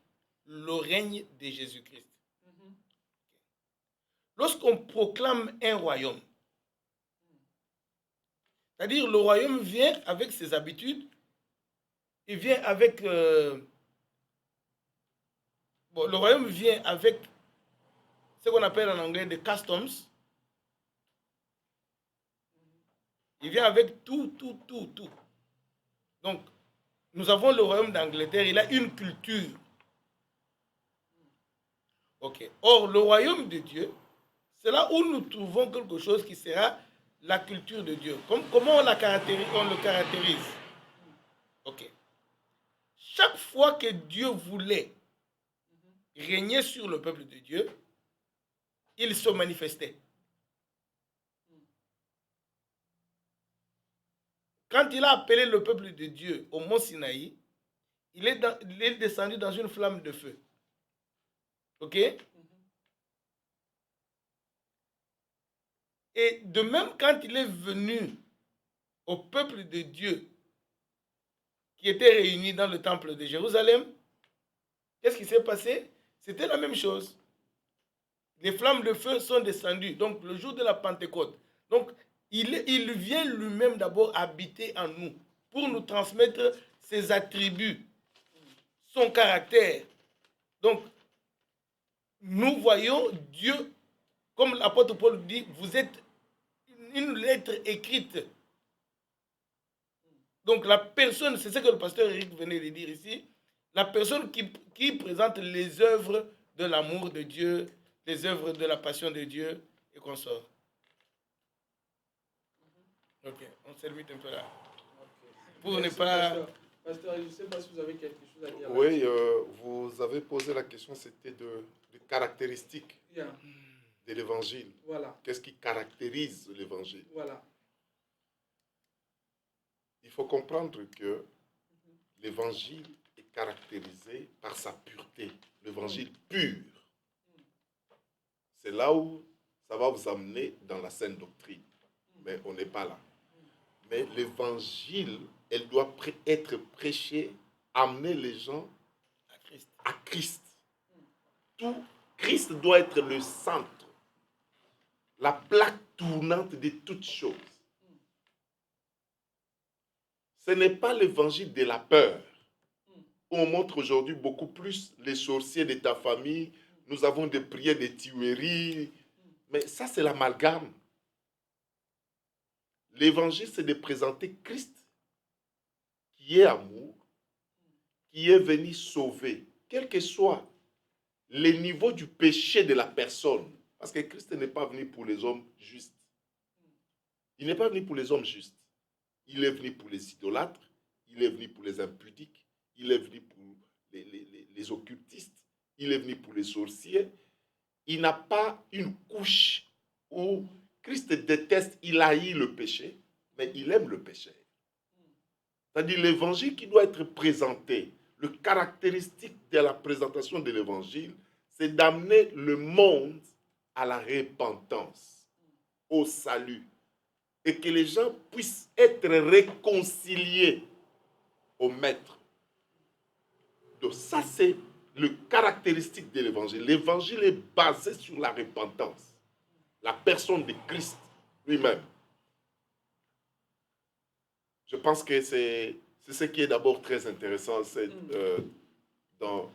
le règne de Jésus-Christ. Lorsqu'on proclame un royaume, c'est-à-dire le royaume vient avec ses habitudes, il vient avec... le royaume vient avec ce qu'on appelle en anglais des customs. Il vient avec tout. Donc, nous avons le royaume d'Angleterre, il a une culture. Ok. Or, le royaume de Dieu, c'est là où nous trouvons quelque chose qui sera la culture de Dieu. Comment on le caractérise? Ok. Chaque fois que Dieu voulait régner sur le peuple de Dieu, il se manifestait. Quand il a appelé le peuple de Dieu au mont Sinaï, il est descendu dans une flamme de feu. Ok? Et de même, quand il est venu au peuple de Dieu qui était réuni dans le temple de Jérusalem, qu'est-ce qui s'est passé? C'était la même chose. Les flammes de feu sont descendues, donc le jour de la Pentecôte. Donc, il vient lui-même d'abord habiter en nous pour nous transmettre ses attributs, son caractère. Donc, nous voyons Dieu, comme l'apôtre Paul dit, vous êtes une lettre écrite. Donc, la personne, c'est ce que le pasteur Eric venait de dire ici, la personne qui présente les œuvres de l'amour de Dieu, les œuvres de la passion de Dieu et qu'on sort. Ok, on s'évite un peu là. Okay. Pour ne pas... Pasteur, je ne sais pas si vous avez quelque chose à dire. Oui, vous avez posé la question, c'était de caractéristiques de l'évangile. Voilà. Qu'est-ce qui caractérise l'évangile? Voilà. Il faut comprendre que l'évangile est caractérisé par sa pureté. L'évangile pur. C'est là où ça va vous amener dans la saine doctrine. Mais on n'est pas là. Mais l'évangile, elle doit être prêchée, amener les gens à Christ. Tout, Christ doit être le centre, la plaque tournante de toutes choses. Ce n'est pas l'évangile de la peur. On montre aujourd'hui beaucoup plus les sorciers de ta famille. Nous avons des prières de tueries. Mais ça, c'est l'amalgame. L'évangile, c'est de présenter Christ, qui est amour, qui est venu sauver, quel que soit le niveau du péché de la personne. Parce que Christ n'est pas venu pour les hommes justes. Il n'est pas venu pour les hommes justes. Il est venu pour les idolâtres, il est venu pour les impudiques, il est venu pour les occultistes, il est venu pour les sorciers. Il n'a pas une couche où Christ déteste, il haït le péché, mais il aime le péché. C'est-à-dire l'évangile qui doit être présenté, le caractéristique de la présentation de l'évangile, c'est d'amener le monde à la repentance, au salut, et que les gens puissent être réconciliés au Maître. Donc ça, c'est le caractéristique de l'évangile. L'évangile est basé sur la repentance. La personne de Christ lui-même. Je pense que c'est ce qui est d'abord très intéressant dans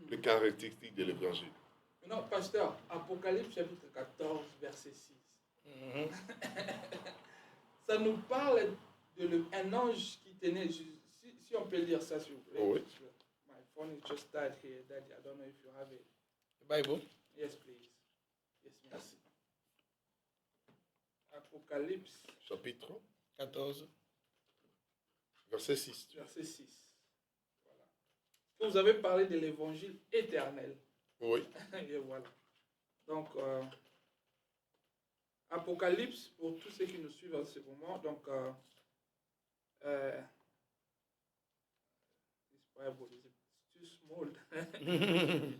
les caractéristiques de l'évangile. Non, pasteur, Apocalypse chapitre 14, verset 6. Ça nous parle d'un ange qui tenait, si Si on peut lire ça, s'il vous plaît. Oh, oui. My phone is just died here, Daddy. I don't know if you have it. Bible. Yes, please. Yes, merci. Apocalypse, Chapitre 14. verset 6. verset 6. Voilà. Vous avez parlé de l'évangile éternel. Oui. Et voilà. Donc, Apocalypse, pour tous ceux qui nous suivent en ce moment, donc, it's too small.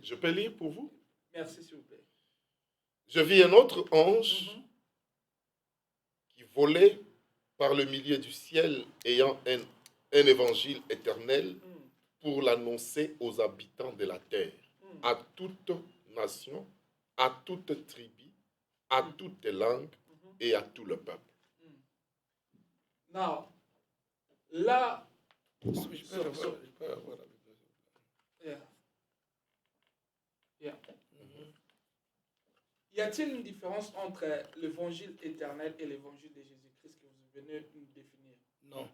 Je peux lire pour vous. Merci, s'il vous plaît. Je vis un autre ange qui volait par le milieu du ciel, ayant un évangile éternel pour l'annoncer aux habitants de la terre, à toute nation, à toute tribu, à toute langue et à tout le peuple. Now, là, Je peux avoir la Bible. yeah. Yeah. Y a-t-il une différence entre l'évangile éternel et l'évangile de Jésus-Christ que vous venez nous définir? Non.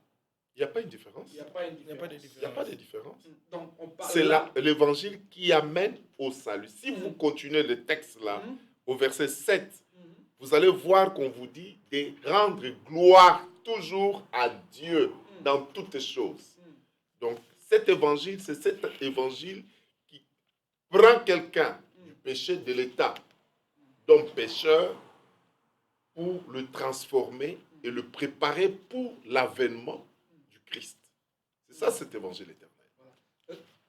Il n'y a pas une différence. Il n'y a pas une Il n'y a pas de différence. Il n'y a pas de différence. Donc, on parle C'est là. l'évangile qui amène au salut. Si vous continuez le texte là, au verset 7, vous allez voir qu'on vous dit de rendre gloire toujours à Dieu dans toutes choses. Donc, cet évangile, c'est cet évangile qui prend quelqu'un du péché de l'état d'homme pécheur pour le transformer et le préparer pour l'avènement du Christ. C'est ça cet évangile éternel.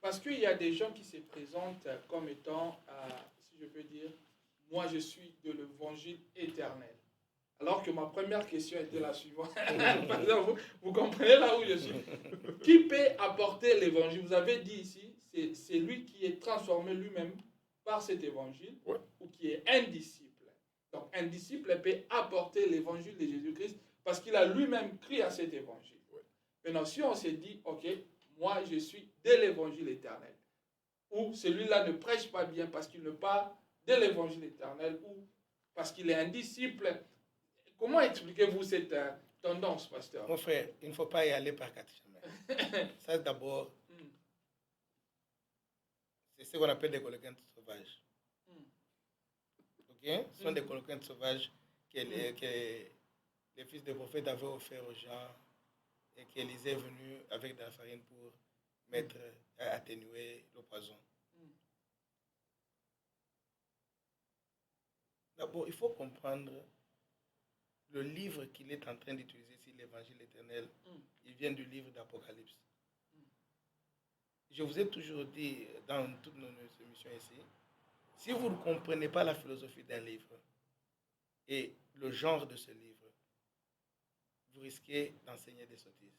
Parce qu'il y a des gens qui se présentent comme étant, si je peux dire, moi je suis de l'évangile éternel. Alors que ma première question était la suivante. Par exemple, vous comprenez là où je suis. Qui peut apporter l'évangile? Vous avez dit ici, c'est lui qui est transformé lui-même par cet évangile, ou qui est un disciple. Donc un disciple peut apporter l'évangile de Jésus-Christ parce qu'il a lui-même cru à cet évangile. Maintenant, si on se dit, ok, moi je suis de l'évangile éternel, ou celui-là ne prêche pas bien parce qu'il ne parle de l'évangile éternel, ou parce qu'il est un disciple, comment expliquez-vous cette tendance, pasteur? Mon frère, il ne faut pas y aller par quatre chemins. Ça, d'abord, c'est ce qu'on appelle des colloquantes sauvages. Ok? Ce sont des colloquantes sauvages que les fils des prophètes avaient offert aux gens et qu'Élisée est venu avec de la farine pour mettre, atténuer le poison. D'abord, il faut comprendre le livre qu'il est en train d'utiliser ici, l'évangile éternel. Il vient du livre d'Apocalypse. Je vous ai toujours dit dans toutes nos émissions ici, si vous ne comprenez pas la philosophie d'un livre et le genre de ce livre, vous risquez d'enseigner des sottises.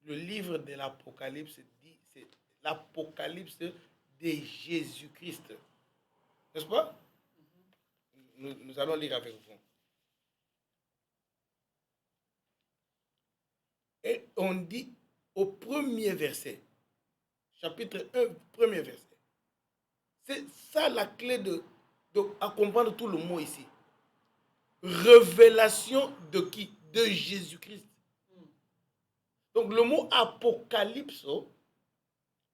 Le livre de l'Apocalypse dit, c'est l'Apocalypse de Jésus-Christ. N'est-ce pas? Nous allons lire avec vous. Et on dit au premier verset, chapitre 1, premier verset. C'est ça la clé à comprendre tout le mot ici. Révélation de qui? De Jésus-Christ. Donc le mot apocalypso,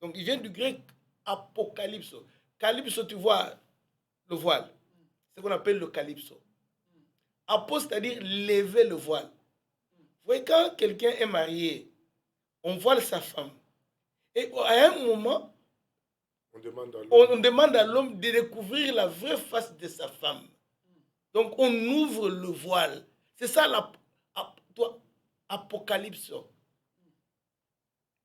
donc il vient du grec apocalypso. Calypso, tu vois, le voile. C'est ce qu'on appelle le calypso. Apo, c'est-à-dire lever le voile. Vous voyez, quand quelqu'un est marié, on voile sa femme. Et à un moment, on demande à l'homme de découvrir la vraie face de sa femme. Donc on ouvre le voile. C'est ça l'apocalypse.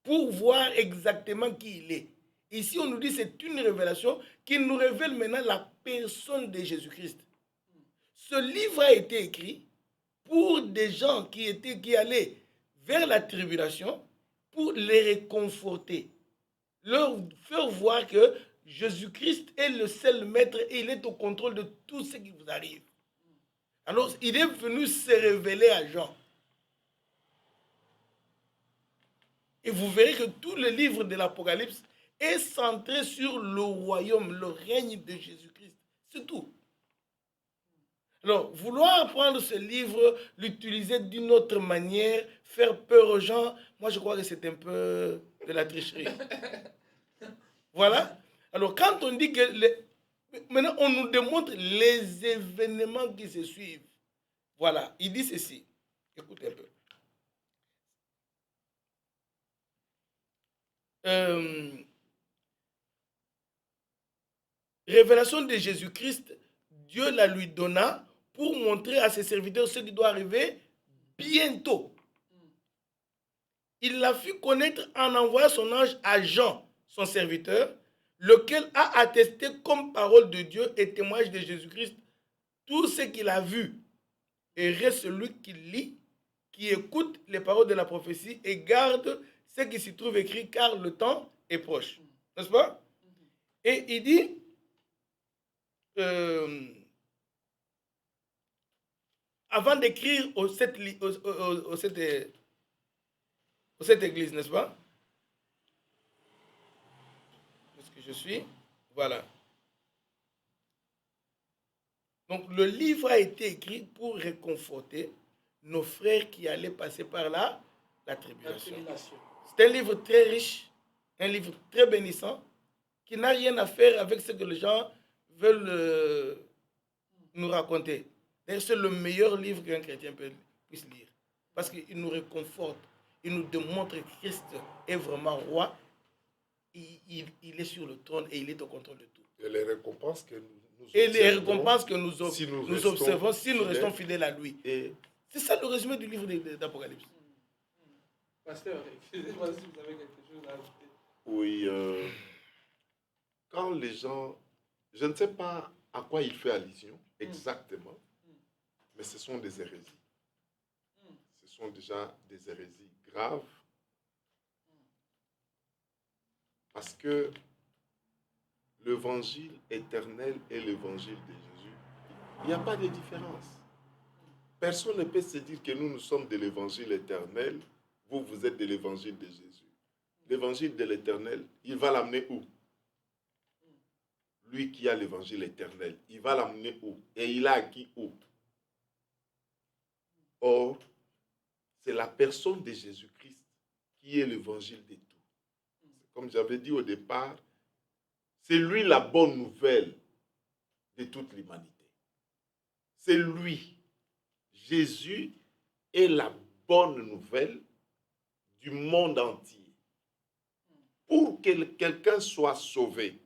Pour voir exactement qui il est. Ici, on nous dit que c'est une révélation qui nous révèle maintenant la personne de Jésus-Christ. Ce livre a été écrit pour des gens qui allaient vers la tribulation pour les réconforter. Leur faire voir que Jésus-Christ est le seul maître et il est au contrôle de tout ce qui vous arrive. Alors, il est venu se révéler à Jean. Et vous verrez que tout le livre de l'Apocalypse est centré sur le royaume, le règne de Jésus-Christ. C'est tout. Alors, vouloir prendre ce livre, l'utiliser d'une autre manière, faire peur aux gens, moi je crois que c'est un peu de la tricherie. Voilà. Alors, quand on dit que... Maintenant, on nous démontre les événements qui se suivent. Voilà. Il dit ceci. Écoutez un peu. Révélation de Jésus-Christ, Dieu la lui donna pour montrer à ses serviteurs ce qui doit arriver bientôt. Il l'a fait connaître en envoyant son ange à Jean, son serviteur, lequel a attesté comme parole de Dieu et témoignage de Jésus-Christ tout ce qu'il a vu. Et reste celui qui lit, qui écoute les paroles de la prophétie et garde ce qui s'y trouve écrit, car le temps est proche. N'est-ce pas? Et il dit, avant d'écrire cette église, n'est-ce pas? Est-ce que je suis? Voilà. Donc le livre a été écrit pour réconforter nos frères qui allaient passer par là, la tribulation. C'est un livre très riche, un livre très bénissant, qui n'a rien à faire avec ce que les gens veulent nous raconter. D'ailleurs, c'est le meilleur livre qu'un chrétien puisse lire. Parce qu'il nous réconforte, il nous démontre que Christ est vraiment roi, il est sur le trône et il est au contrôle de tout. Et les récompenses que nous observons si nous restons fidèles à lui. Et c'est ça le résumé du livre d'Apocalypse. Pasteur, excusez-moi si vous avez quelque chose à ajouter. Oui, quand les gens... Je ne sais pas à quoi il fait allusion exactement, mais ce sont des hérésies. Ce sont déjà des hérésies graves. Parce que l'évangile éternel et l'évangile de Jésus, il n'y a pas de différence. Personne ne peut se dire que nous sommes de l'évangile éternel, vous êtes de l'évangile de Jésus. L'évangile de l'éternel, il va l'amener où? Lui qui a l'évangile éternel, il va l'amener où? Et il a acquis où? Or, c'est la personne de Jésus-Christ qui est l'évangile de tout. Comme j'avais dit au départ, c'est lui la bonne nouvelle de toute l'humanité. C'est lui. Jésus est la bonne nouvelle du monde entier. Pour que quelqu'un soit sauvé,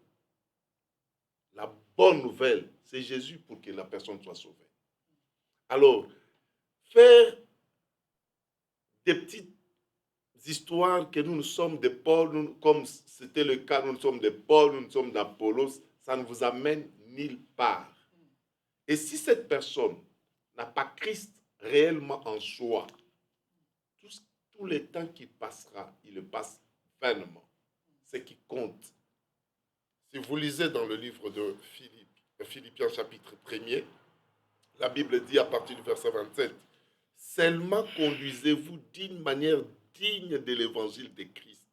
la bonne nouvelle, c'est Jésus pour que la personne soit sauvée. Alors, faire des petites histoires que nous sommes de Paul, comme c'était le cas, nous sommes de Paul, nous sommes d'Apollos, ça ne vous amène nulle part. Et si cette personne n'a pas Christ réellement en soi, tout le temps qu'il passera, il le passe vainement. Ce qui compte. Si vous lisez dans le livre de Philippiens chapitre 1er, la Bible dit à partir du verset 27, « Seulement conduisez-vous d'une manière digne de l'évangile de Christ,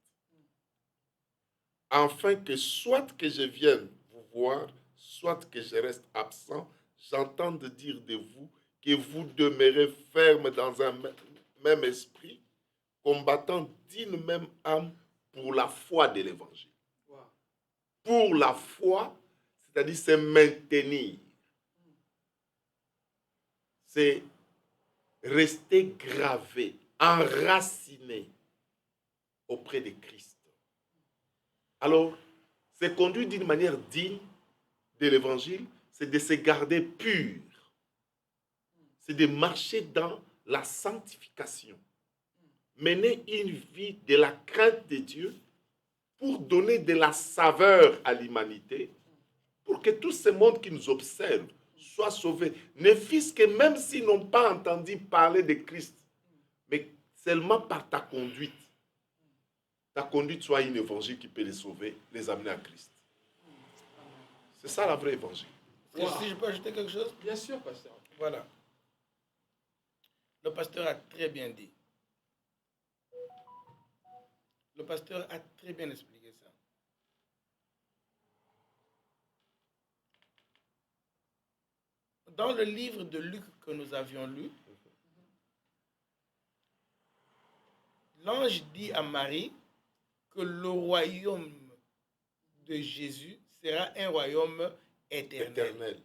afin que soit que je vienne vous voir, soit que je reste absent, j'entende dire de vous que vous demeurez ferme dans un même esprit, combattant d'une même âme pour la foi de l'évangile. » Pour la foi, c'est-à-dire c'est maintenir. C'est rester gravé, enraciné auprès de Christ. Alors, se conduire d'une manière digne de l'évangile, c'est de se garder pur. C'est de marcher dans la sanctification. Mener une vie de la crainte de Dieu pour donner de la saveur à l'humanité, pour que tout ce monde qui nous observe soit sauvé. Ne fût-ce que même s'ils n'ont pas entendu parler de Christ, mais seulement par ta conduite. Ta conduite soit une évangile qui peut les sauver, les amener à Christ. C'est ça la vraie évangile. Wow. Si je peux ajouter quelque chose? Bien sûr, pasteur. Voilà. Le pasteur a très bien dit. Le pasteur a très bien expliqué ça. dans le livre de Luc que nous avions lu, l'ange dit à Marie que le royaume de Jésus sera un royaume éternel.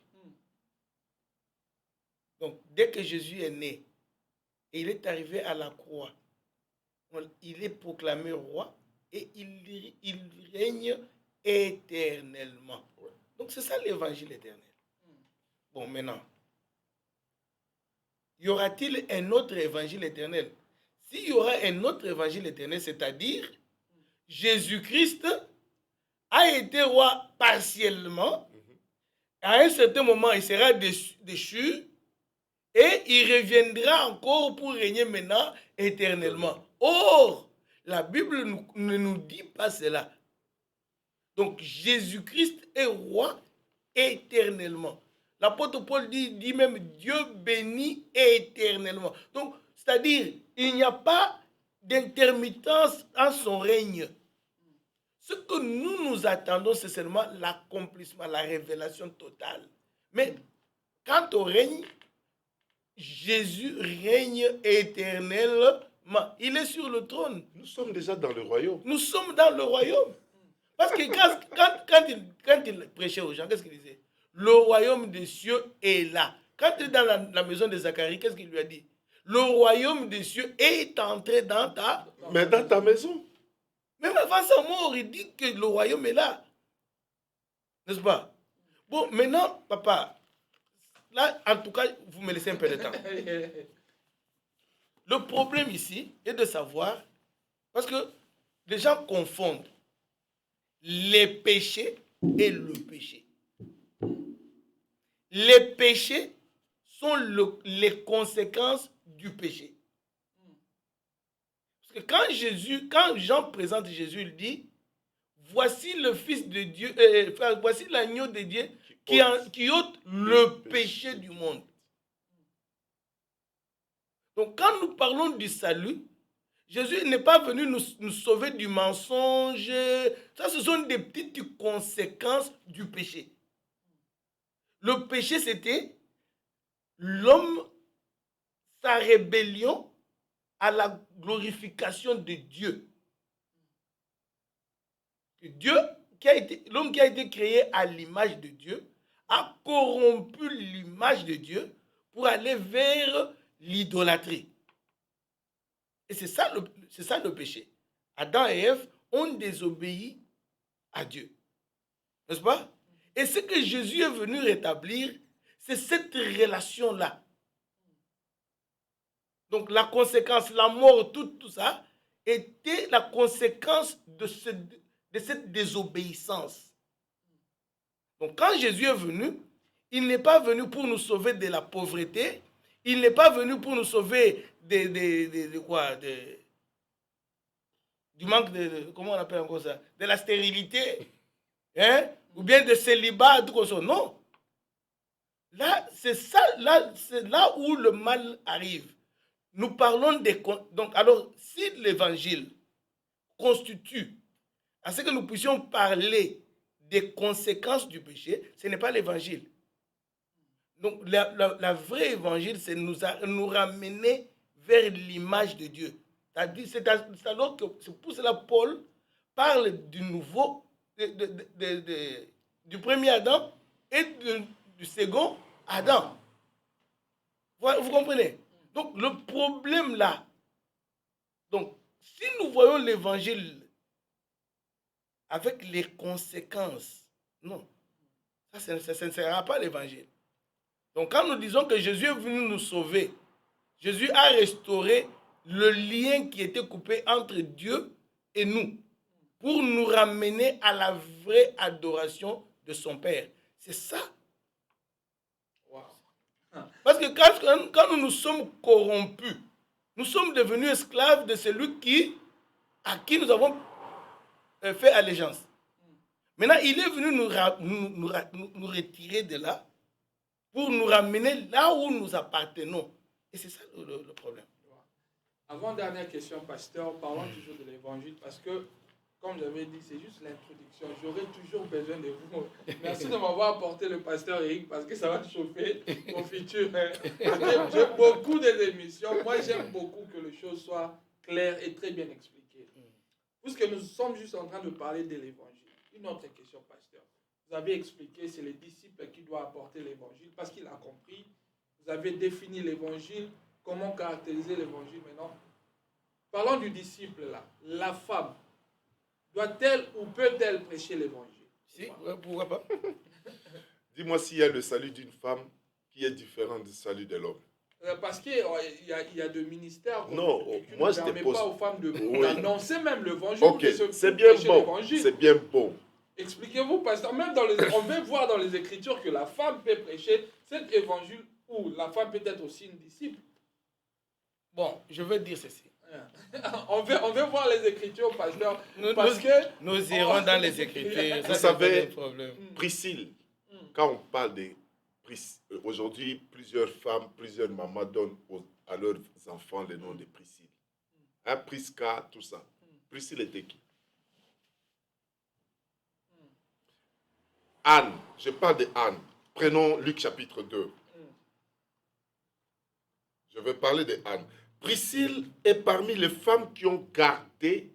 Donc, dès que Jésus est né et il est arrivé à la croix, il est proclamé roi et il règne éternellement. Donc, c'est ça l'évangile éternel. Bon, maintenant, y aura-t-il un autre évangile éternel? S'il y aura un autre évangile éternel, c'est-à-dire Jésus-Christ a été roi partiellement, à un certain moment, il sera déchu, et il reviendra encore pour régner maintenant éternellement. Or, la Bible ne nous dit pas cela. Donc, Jésus-Christ est roi éternellement. L'apôtre Paul dit même Dieu bénit éternellement. Donc, c'est-à-dire, il n'y a pas d'intermittence en son règne. Ce que nous attendons, c'est seulement l'accomplissement, la révélation totale. Mais quant au règne, Jésus règne éternellement. Il est sur le trône. Nous sommes déjà dans le royaume. Nous sommes dans le royaume. Parce que quand il prêchait aux gens, qu'est-ce qu'il disait? Le royaume des cieux est là. Quand il est dans la maison de Zacharie, qu'est-ce qu'il lui a dit? Le royaume des cieux est entré dans ta... Mais dans ta maison. Même avant sa mort, il dit que le royaume est là. N'est-ce pas? Bon, maintenant, papa, là, en tout cas, vous me laissez un peu de temps. Le problème ici est de savoir, parce que les gens confondent les péchés et le péché. Les péchés sont les conséquences du péché. Parce que quand Jean présente Jésus, il dit, voici le Fils de Dieu, voici l'agneau de Dieu qui ôte le péché du monde. Donc quand nous parlons du salut, Jésus n'est pas venu nous sauver du mensonge. Ça, ce sont des petites conséquences du péché. Le péché, c'était l'homme, sa rébellion à la glorification de Dieu. L'homme qui a été créé à l'image de Dieu a corrompu l'image de Dieu pour aller vers l'idolâtrie. Et c'est ça le péché. Adam et Ève ont désobéi à Dieu. N'est-ce pas? Et ce que Jésus est venu rétablir, c'est cette relation-là. Donc la conséquence, la mort, tout ça, était la conséquence de cette désobéissance. Donc quand Jésus est venu, il n'est pas venu pour nous sauver de la pauvreté, il n'est pas venu pour nous sauver du manque de, comment on appelle encore ça, de la stérilité, hein, ou bien de célibat, tout ça. Non. Là, c'est là où le mal arrive. Nous parlons des... Donc, alors, si l'évangile constitue à ce que nous puissions parler des conséquences du péché, ce n'est pas l'évangile. Donc, la vraie évangile, c'est nous ramener vers l'image de Dieu. C'est alors que c'est pour cela que Paul parle du nouveau, du premier Adam et du second Adam. Vous comprenez? Donc, le problème là, donc, si nous voyons l'évangile avec les conséquences, non, ça ne sera pas l'évangile. Donc, quand nous disons que Jésus est venu nous sauver, Jésus a restauré le lien qui était coupé entre Dieu et nous pour nous ramener à la vraie adoration de son Père. C'est ça. Wow. Parce que quand nous nous sommes corrompus, nous sommes devenus esclaves de celui à qui nous avons fait allégeance. Maintenant, il est venu nous retirer de là pour nous ramener là où nous appartenons. Et c'est ça le problème. Avant-dernière question, pasteur, parlons toujours de l'évangile parce que comme j'avais dit, c'est juste l'introduction. J'aurai toujours besoin de vous. Merci de m'avoir apporté le pasteur Eric parce que ça va chauffer au futur. J'ai beaucoup d'émissions. Moi, j'aime beaucoup que les choses soient claires et très bien expliquées. Puisque nous sommes juste en train de parler de l'évangile. Une autre question, pasteur. Vous avez expliqué, c'est les disciples qui doivent apporter l'évangile parce qu'il a compris. Vous avez défini l'évangile, comment caractériser l'évangile maintenant. Parlons du disciple là. La femme, doit-elle ou peut-elle prêcher l'évangile? Si, pourquoi pas? Dis-moi s'il y a le salut d'une femme qui est différent du salut de l'homme. Parce qu'il y a des ministères non, qui moi ne je te permettent pose... pas aux femmes Oui. d'annoncer même l'évangile. Ok, c'est bien bon. C'est bien bon. Expliquez-vous, pasteur. Même dans on veut voir dans les Écritures que la femme peut prêcher cet évangile où la femme peut être aussi une disciple. Bon, je veux dire ceci. on veut voir les Écritures, pasteur. Nous irons dans les Écritures. Vous savez, Priscille, quand on parle de... Aujourd'hui, plusieurs femmes, plusieurs mamans donnent à leurs enfants le nom de Priscille. Hein, Prisca, tout ça. Priscille était qui? Anne, je parle de Anne. Prenons Luc chapitre 2. Je vais parler de Anne. Priscille est parmi les femmes qui ont gardé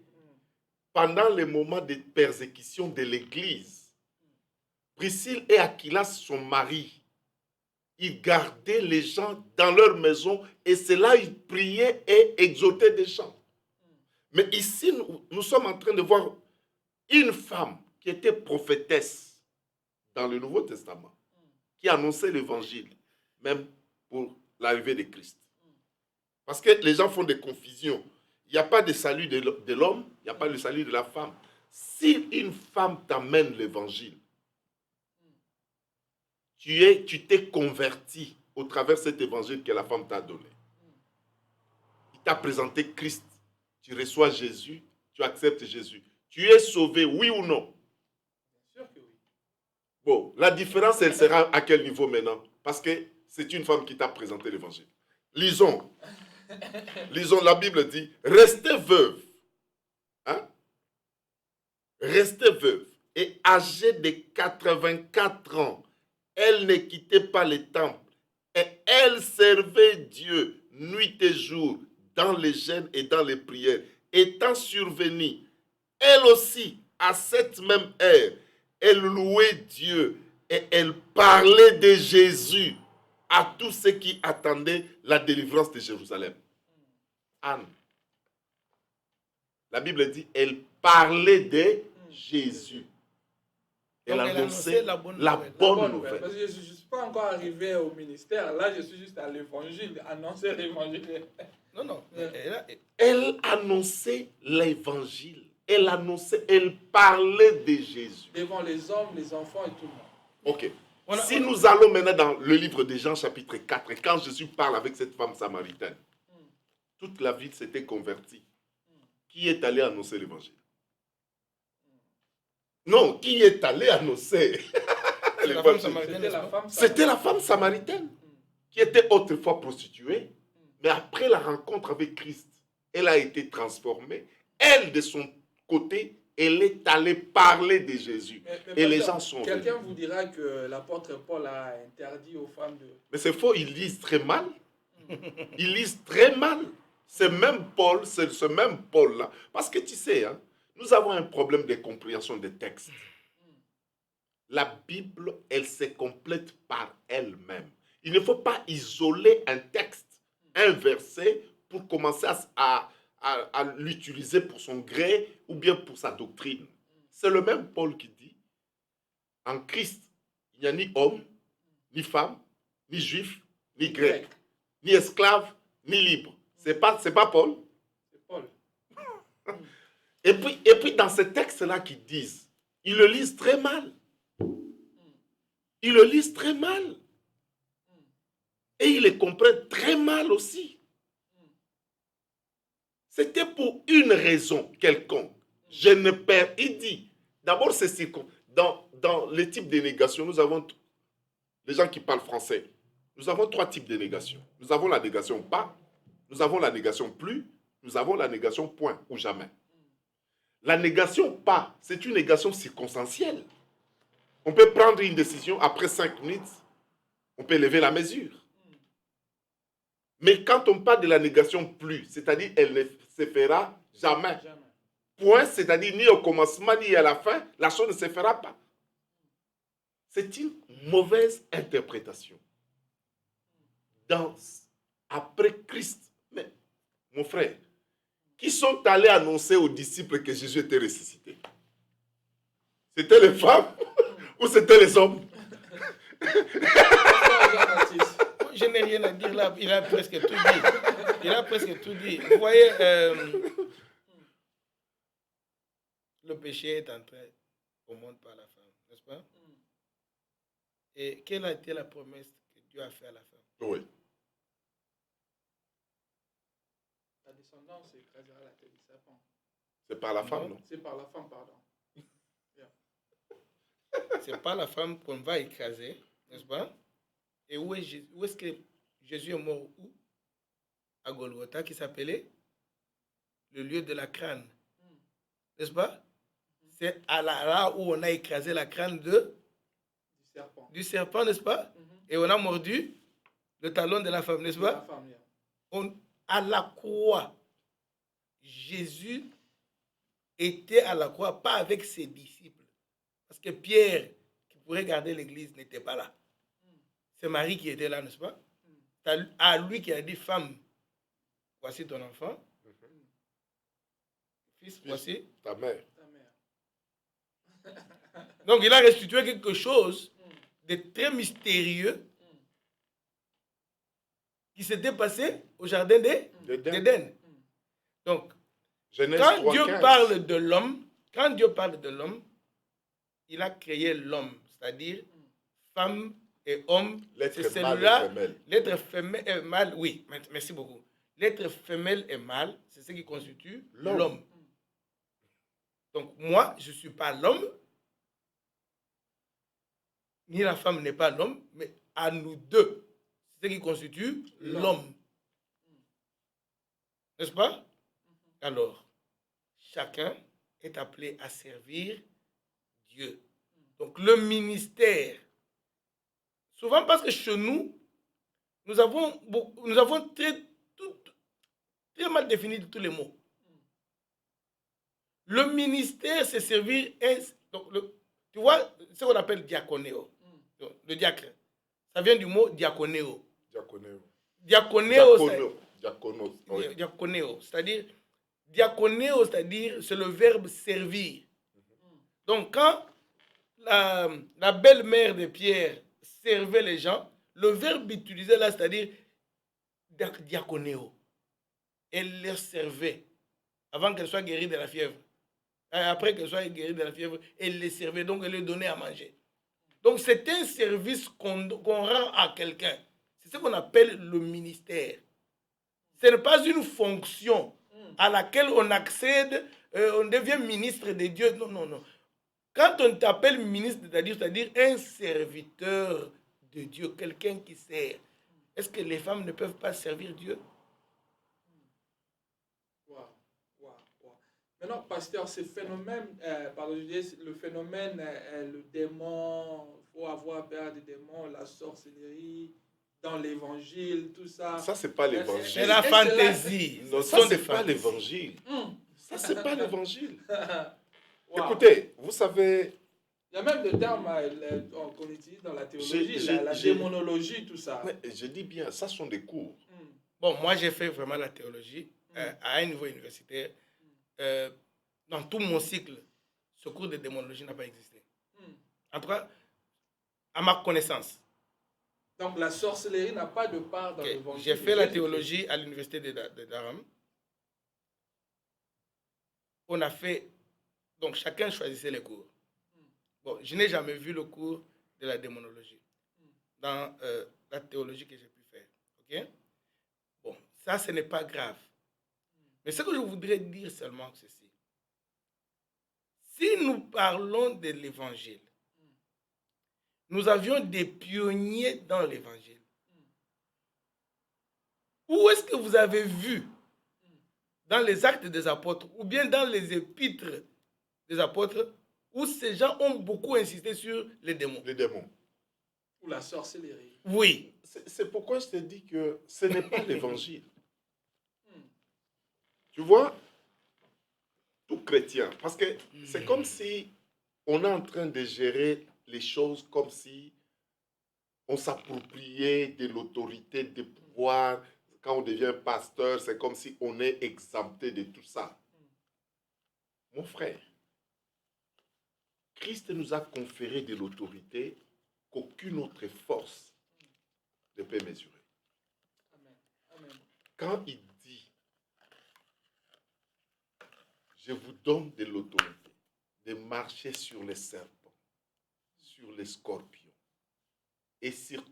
pendant les moments de persécution de l'Église. Priscille et Aquilas, son mari, ils gardaient les gens dans leur maison et c'est là ils priaient et exhortaient des gens. Mais ici, nous sommes en train de voir une femme qui était prophétesse dans le Nouveau Testament, qui annonçait l'évangile, même pour l'arrivée de Christ. Parce que les gens font des confusions. Il n'y a pas de salut de l'homme, il n'y a pas de salut de la femme. Si une femme t'amène l'évangile, tu t'es converti au travers de cet évangile que la femme t'a donné. Il t'a présenté Christ. Tu reçois Jésus, tu acceptes Jésus. Tu es sauvé, oui ou non? Bien sûr que oui. Bon, la différence, elle sera à quel niveau maintenant? Parce que c'est une femme qui t'a présenté l'évangile. Lisons. Lisons, la Bible dit, restez veuve. Hein? Restez veuve et âgée de 84 ans. Elle ne quittait pas le temple et elle servait Dieu nuit et jour dans les jeûnes et dans les prières. Étant survenue, elle aussi, à cette même heure, elle louait Dieu et elle parlait de Jésus à tous ceux qui attendaient la délivrance de Jérusalem. Anne. La Bible dit, elle parlait de Jésus. Elle annonçait la bonne nouvelle. Parce que je ne suis pas encore arrivé au ministère. Là, je suis juste à l'évangile, annoncer l'évangile. Non. Elle annonçait l'évangile. Elle parlait de Jésus. Devant les hommes, les enfants et tout le monde. Ok. Si nous allons maintenant dans le livre de Jean, chapitre 4, et quand Jésus parle avec cette femme samaritaine, toute la ville s'était convertie. Qui est allé annoncer l'évangile? Non, qui est allé annoncer C'était la femme samaritaine qui était autrefois prostituée, mais après la rencontre avec Christ, elle a été transformée. Elle, de son côté, elle est allée parler de Jésus. Et les gens sont... Quelqu'un vous dira que l'apôtre Paul a interdit aux femmes de... Mais c'est faux, ils lisent très mal. Ils lisent très mal. C'est ce même Paul-là. Parce que tu sais, hein, nous avons un problème de compréhension des textes. La Bible, elle se complète par elle-même. Il ne faut pas isoler un texte, un verset, pour commencer à l'utiliser pour son gré ou bien pour sa doctrine. C'est le même Paul qui dit, en Christ, il n'y a ni homme, ni femme, ni juif, ni grec, ni esclave, ni libre. C'est pas Paul. C'est Paul. Et puis dans ces textes-là qu'ils disent, ils le lisent très mal. Ils le lisent très mal. Et ils les comprennent très mal aussi. C'était pour une raison quelconque. Je ne perds. Il dit, d'abord c'est dans les types de négation, nous avons les gens qui parlent français. Nous avons 3 types de négation. Nous avons la négation pas, nous avons la négation plus, nous avons la négation point ou jamais. La négation, pas. C'est une négation circonstancielle. On peut prendre une décision, après 5 minutes, on peut lever la mesure. Mais quand on parle de la négation plus, c'est-à-dire elle ne se fera jamais. Point, c'est-à-dire ni au commencement ni à la fin, la chose ne se fera pas. C'est une mauvaise interprétation. Après Christ, mais mon frère, qui sont allés annoncer aux disciples que Jésus était ressuscité? C'était les femmes ou c'était les hommes? Je n'ai rien à dire là, il a presque tout dit. Il a presque tout dit. Vous voyez, le péché est entré au monde par la femme, n'est-ce pas? Et quelle a été la promesse que Dieu a faite à la femme? Oui. La descendance écrasera la tête du serpent. C'est par la femme, non? C'est par la femme, pardon. C'est pas la femme qu'on va écraser, n'est-ce pas? Et où est-ce que Jésus est mort? Où? À Golgotha, qui s'appelait le lieu de la crâne. N'est-ce pas? C'est là où on a écrasé la crâne du serpent, n'est-ce pas? Et on a mordu le talon de la femme, n'est-ce pas? À la croix, Jésus était à la croix, pas avec ses disciples. Parce que Pierre, qui pourrait garder l'église, n'était pas là. C'est Marie qui était là, n'est-ce pas? À lui qui a dit, femme, voici ton enfant. Fils, voici ta mère. Donc il a restitué quelque chose de très mystérieux qui s'était passé au jardin d'Éden. Donc, quand Dieu parle de l'homme, il a créé l'homme, c'est-à-dire femme et homme. L'être c'est mâle celui-là, et femelle. l'être femelle et mâle, oui, merci beaucoup. L'être femelle et mâle, c'est ce qui constitue l'homme. Donc moi, je ne suis pas l'homme, ni la femme n'est pas l'homme, mais à nous deux, c'est ce qui constitue l'homme. N'est-ce pas? Alors, chacun est appelé à servir Dieu. Donc le ministère, souvent parce que chez nous, nous avons très mal défini tous les mots. Le ministère, c'est servir. Donc tu vois ce qu'on appelle diaconéo. Le diacre. Ça vient du mot diaconéo. Diaconéo, c'est-à-dire diaconéo, c'est-à-dire c'est le verbe servir. Donc quand la belle-mère de Pierre servait les gens, le verbe utilisé là, c'est-à-dire diaconéo. Elle les servait avant qu'elle soit guérie de la fièvre. Après qu'elle soit guérie de la fièvre, elle les servait, donc elle les donnait à manger. Donc c'est un service qu'on rend à quelqu'un. C'est ce qu'on appelle le ministère. Ce n'est pas une fonction à laquelle on accède, on devient ministre de Dieu. Non, non, non. Quand on t'appelle ministre de Dieu, c'est-à-dire un serviteur de Dieu, quelqu'un qui sert. Est-ce que les femmes ne peuvent pas servir Dieu? Maintenant, pasteur, ce phénomène, le phénomène, le démon, il faut avoir peur des démons, la sorcellerie, dans l'évangile, tout ça. Ça, c'est pas l'évangile. C'est la fantaisie. Non, ça, c'est pas l'évangile. Ça, c'est pas l'évangile. Écoutez, vous savez... Il y a même des termes qu'on utilise dans la théologie, la démonologie, tout ça. Mais je dis bien, ça sont des cours. Bon, moi, j'ai fait vraiment la théologie à un niveau universitaire. Dans tout mon cycle, ce cours de démonologie n'a pas existé. En tout cas, à ma connaissance. Donc la sorcellerie n'a pas de part dans l'évangile. J'ai fait la théologie à l'université de Durham. On a fait... Donc chacun choisissait les cours. Bon, je n'ai jamais vu le cours de la démonologie dans la théologie que j'ai pu faire. Ok? Bon, ça, ce n'est pas grave. Mais ce que je voudrais dire seulement, c'est ceci. Si nous parlons de l'évangile, nous avions des pionniers dans l'évangile. Où est-ce que vous avez vu, dans les actes des apôtres, ou bien dans les épîtres des apôtres où ces gens ont beaucoup insisté sur les démons. Les démons. Ou la sorcellerie. Oui. C'est pourquoi je te dis que ce n'est pas l'évangile. Tu vois, tout chrétien, parce que c'est comme si on est en train de gérer les choses comme si on s'appropriait de l'autorité, des pouvoirs. Quand on devient pasteur, c'est comme si on est exempté de tout ça. Mon frère, Christ nous a conféré de l'autorité qu'aucune autre force ne peut mesurer. Amen. Amen. Quand il dit, je vous donne de l'autorité de marcher sur les serpents, sur les scorpions et sur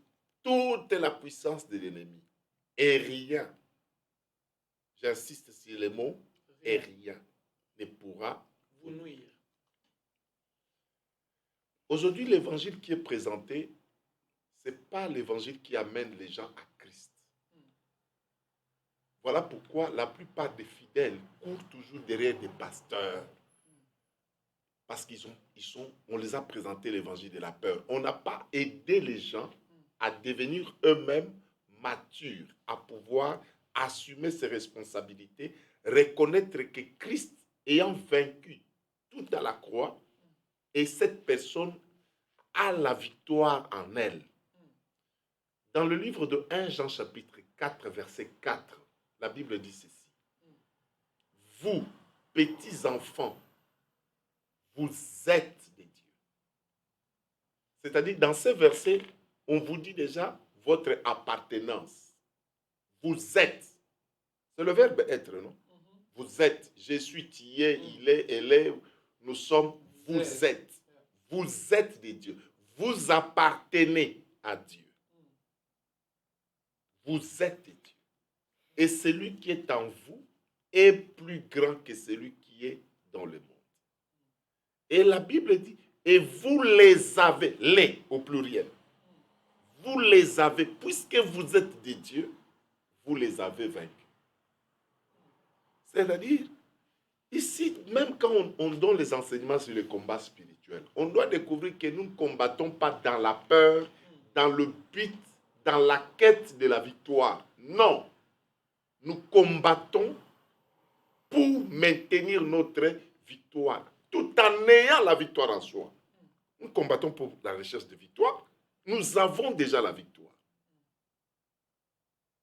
toute la puissance de l'ennemi. Et rien, j'insiste sur les mots, et rien ne pourra vous nuire. Aujourd'hui, l'évangile qui est présenté, ce n'est pas l'évangile qui amène les gens à Christ. Voilà pourquoi la plupart des fidèles courent toujours derrière des pasteurs. Parce on les a présenté l'évangile de la peur. On n'a pas aidé les gens à devenir eux-mêmes matures, à pouvoir assumer ses responsabilités, reconnaître que Christ, ayant vaincu tout à la croix, et cette personne a la victoire en elle. Dans le livre de 1 Jean chapitre 4, verset 4, la Bible dit ceci. Vous, petits enfants, vous êtes des dieux. C'est-à-dire, dans ce verset, on vous dit déjà votre appartenance. Vous êtes. C'est le verbe être, non? Vous êtes. Je suis, tu es, il est, elle est, nous sommes, vous êtes. Vous êtes des dieux. Vous appartenez à Dieu. Vous êtes des dieux. Et celui qui est en vous est plus grand que celui qui est dans le monde. Et la Bible dit, et vous les avez, les au pluriel. Vous les avez, puisque vous êtes des dieux, vous les avez vaincus. C'est-à-dire, ici, même quand on donne les enseignements sur le combat spirituel, on doit découvrir que nous ne combattons pas dans la peur, dans le but, dans la quête de la victoire. Non. Nous combattons pour maintenir notre victoire, tout en ayant la victoire en soi. Nous combattons pour la recherche de victoire. Nous avons déjà la victoire.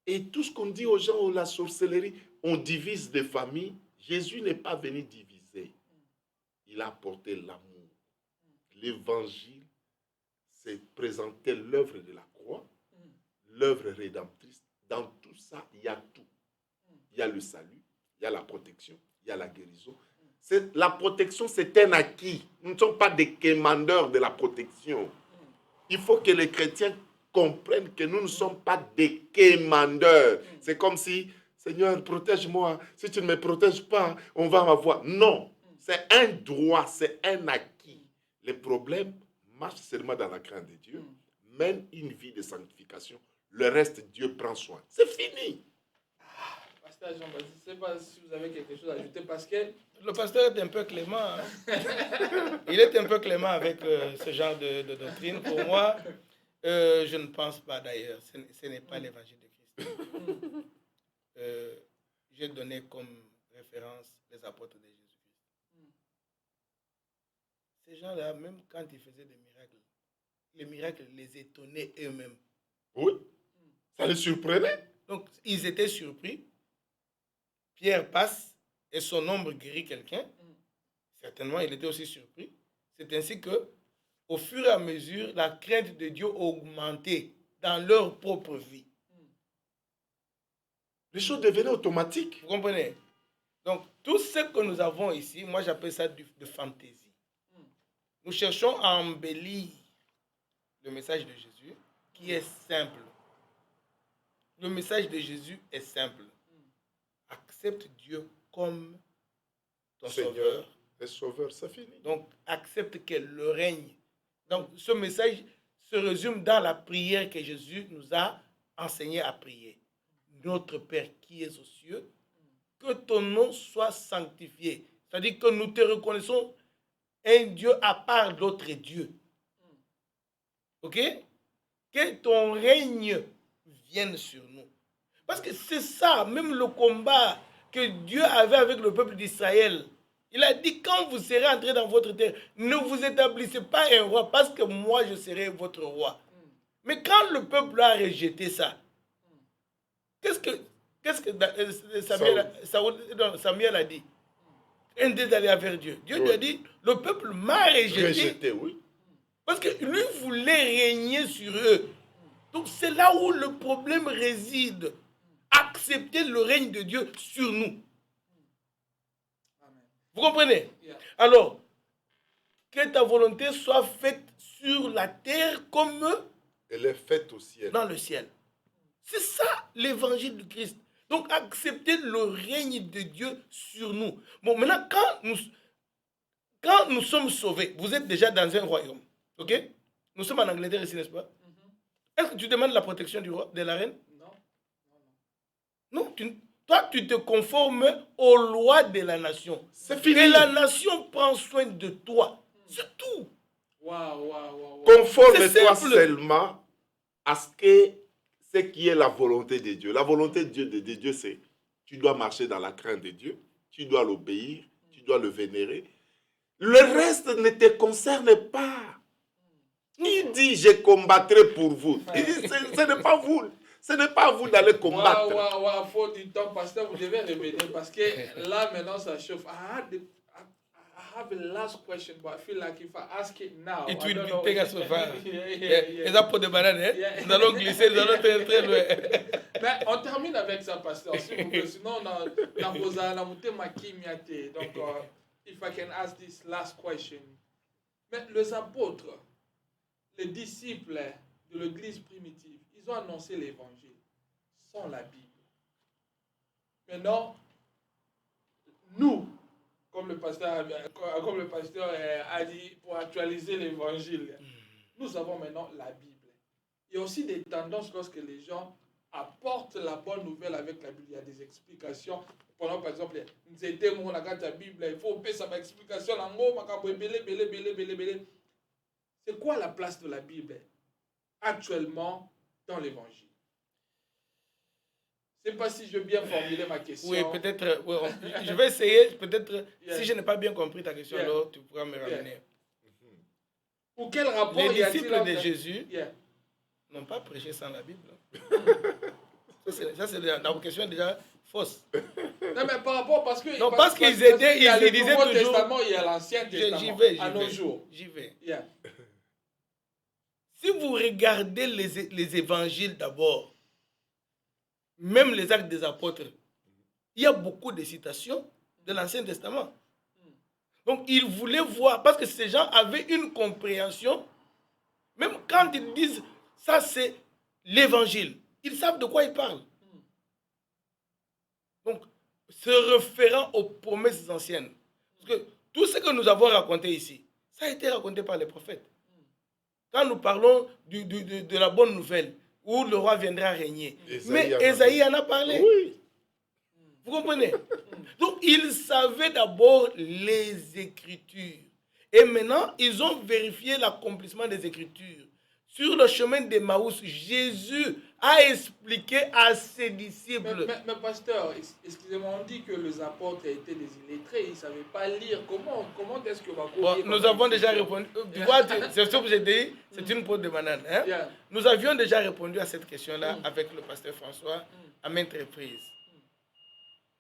Et tout ce qu'on dit aux gens, oh, la sorcellerie, on divise des familles. Jésus n'est pas venu diviser. Il a apporté l'amour. L'évangile, c'est présenter l'œuvre de la croix, l'œuvre rédemptrice. Dans tout ça, il y a tout. Il y a le salut, il y a la protection, il y a la guérison. La protection, c'est un acquis. Nous ne sommes pas des quémandeurs de la protection. Il faut que les chrétiens comprennent que nous ne sommes pas des quémandeurs. C'est comme si, Seigneur, protège-moi. Si tu ne me protèges pas, on va m'avoir. Non, c'est un droit, c'est un acquis. Les problèmes marchent seulement dans la crainte de Dieu. Mène une vie de sanctification. Le reste, Dieu prend soin. C'est fini. Pasteur Jean-Baptiste, je ne sais pas si vous avez quelque chose à ajouter parce que... Le pasteur est un peu clément. Hein? Il est un peu clément avec ce genre de doctrine. Pour moi, je ne pense pas d'ailleurs. Ce n'est pas l'évangile de Christ. J'ai donné comme référence les apôtres de Jésus-Christ. Ces gens-là, même quand ils faisaient des miracles, les miracles les étonnaient eux-mêmes. Oui, ça les surprenait. Donc, ils étaient surpris. Pierre passe et son ombre guérit quelqu'un. Certainement, il était aussi surpris. C'est ainsi que, au fur et à mesure, la crainte de Dieu augmentait dans leur propre vie. Les choses devenaient automatiques. Vous comprenez? Donc, tout ce que nous avons ici, moi j'appelle ça de fantaisie. Nous cherchons à embellir le message de Jésus, qui est simple. Le message de Jésus est simple. Accepte Dieu comme ton sauveur. Le sauveur, c'est fini. Donc, accepte que le règne. Donc, ce message se résume dans la prière que Jésus nous a enseigné à prier. Notre Père qui es aux cieux, que ton nom soit sanctifié. C'est-à-dire que nous te reconnaissons un Dieu à part d'autres dieux. Ok? Que ton règne vienne sur nous. Parce que c'est ça, même le combat que Dieu avait avec le peuple d'Israël. Il a dit, quand vous serez entrés dans votre terre, ne vous établissez pas un roi, parce que moi, je serai votre roi. Mais quand le peuple a rejeté ça, qu'est-ce que Samuel a dit? Un des d'aller vers Dieu. Dieu lui a dit, le peuple m'a rejeté. Oui. Parce que lui voulait régner sur eux. Donc c'est là où le problème réside. Accepter le règne de Dieu sur nous. Vous comprenez? Alors, que ta volonté soit faite sur la terre comme elle est faite au ciel. Dans le ciel. C'est ça l'évangile de Christ. Donc accepter le règne de Dieu sur nous. Bon, maintenant, quand nous sommes sauvés, vous êtes déjà dans un royaume. Ok? Nous sommes en Angleterre ici, n'est-ce pas? Est-ce que tu demandes la protection du roi, de la reine? Non. Toi, tu te conformes aux lois de la nation. C'est fini. Et la nation prend soin de toi. C'est tout. Conforme-toi seulement à ce qui est la volonté de Dieu. La volonté de Dieu, c'est tu dois marcher dans la crainte de Dieu, tu dois l'obéir, tu dois le vénérer. Le reste ne te concerne pas. Il dit, je combattrai pour vous. Ce n'est pas vous. Ce n'est pas à vous d'aller combattre. Faut du temps, pasteur, vous devez répéter parce que là, maintenant, ça chauffe. I have a last question, but I feel like if I ask it now, it will take us so far. Les apôtres de banane, nous allons glisser, nous allons très loin. Mais on termine avec ça, pasteur, s'il vous plaît. Sinon, on a posé la montée makimiate. Donc, if I can ask this last question. Mais les apôtres, les disciples de l'église primitive, ils ont annoncé l'évangile sans la Bible. Maintenant, nous, comme le pasteur a dit, pour actualiser l'évangile, nous avons maintenant la Bible. Il y a aussi des tendances lorsque les gens apportent la bonne nouvelle avec la Bible. Il y a des explications. Pendant, par exemple, la Bible, il faut payer sa explication. C'est quoi la place de la Bible actuellement dans l'évangile? Je ne sais pas si je vais bien formuler ma question. Oui, peut-être. Oui, je vais essayer. Peut-être, si je n'ai pas bien compris ta question, alors tu pourras me ramener. Ou quel rapport les disciples de Jésus n'ont pas prêché sans la Bible. Ça, c'est la question déjà fausse. Non, mais par rapport, parce que... Non, parce qu'ils étaient... Il y a le disaient Nouveau toujours... Testament, il y a l'Ancien Testament. J'y vais. À nos jours. J'y vais. Si vous regardez les évangiles d'abord, même les actes des apôtres, il y a beaucoup de citations de l'Ancien Testament. Donc, ils voulaient voir, parce que ces gens avaient une compréhension, même quand ils disent, ça c'est l'évangile, ils savent de quoi ils parlent. Donc, se référant aux promesses anciennes. Parce que tout ce que nous avons raconté ici, ça a été raconté par les prophètes. Quand nous parlons de la bonne nouvelle, où le roi viendra régner. Mais Ésaïe en a parlé. Oui. Vous comprenez? Donc, ils savaient d'abord les Écritures. Et maintenant, ils ont vérifié l'accomplissement des Écritures. Sur le chemin d'Emmaüs, Jésus a expliqué à ses disciples. Mais pasteur, excusez-moi, on dit que les apôtres étaient des illettrés, ils ne savaient pas lire. Comment est-ce que nous avons déjà répondu. Tu vois, c'est ce que j'ai dit, c'est une peau de banane. Hein? Yeah. Nous avions déjà répondu à cette question-là avec le pasteur François à maintes reprises.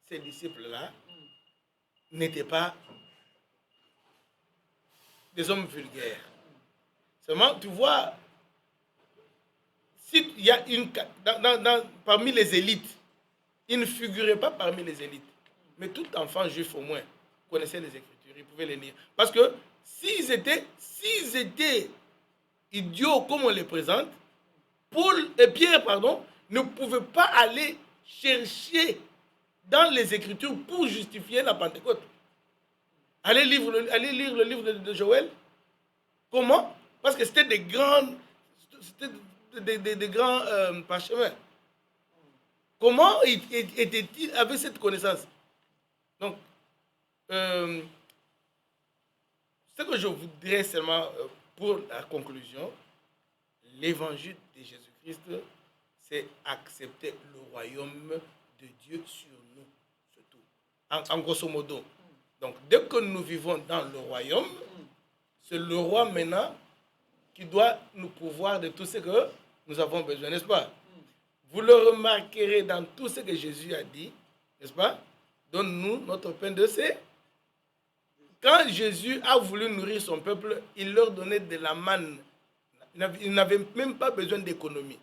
Ces disciples-là n'étaient pas des hommes vulgaires. Seulement, tu vois, s'il y a parmi les élites, ils ne figuraient pas parmi les élites. Mais tout enfant juif au moins connaissait les Écritures, il pouvait les lire. Parce que s'ils étaient idiots comme on les présente, Pierre ne pouvaient pas aller chercher dans les Écritures pour justifier la Pentecôte. Allez lire le livre de Joël. Comment? Parce que c'était des grands parchemins. Comment était-il avec cette connaissance? Donc, Ce que je voudrais seulement, pour la conclusion, l'évangile de Jésus-Christ, c'est accepter le royaume de Dieu sur nous, surtout. En grosso modo. Donc, dès que nous vivons dans le royaume, c'est le roi maintenant qui doit nous pourvoir de tout ce que nous avons besoin, n'est-ce pas? Vous le remarquerez dans tout ce que Jésus a dit, n'est-ce pas? Donne-nous notre pain de ces. Quand Jésus a voulu nourrir son peuple, il leur donnait de la manne. Il n'avait même pas besoin d'économie.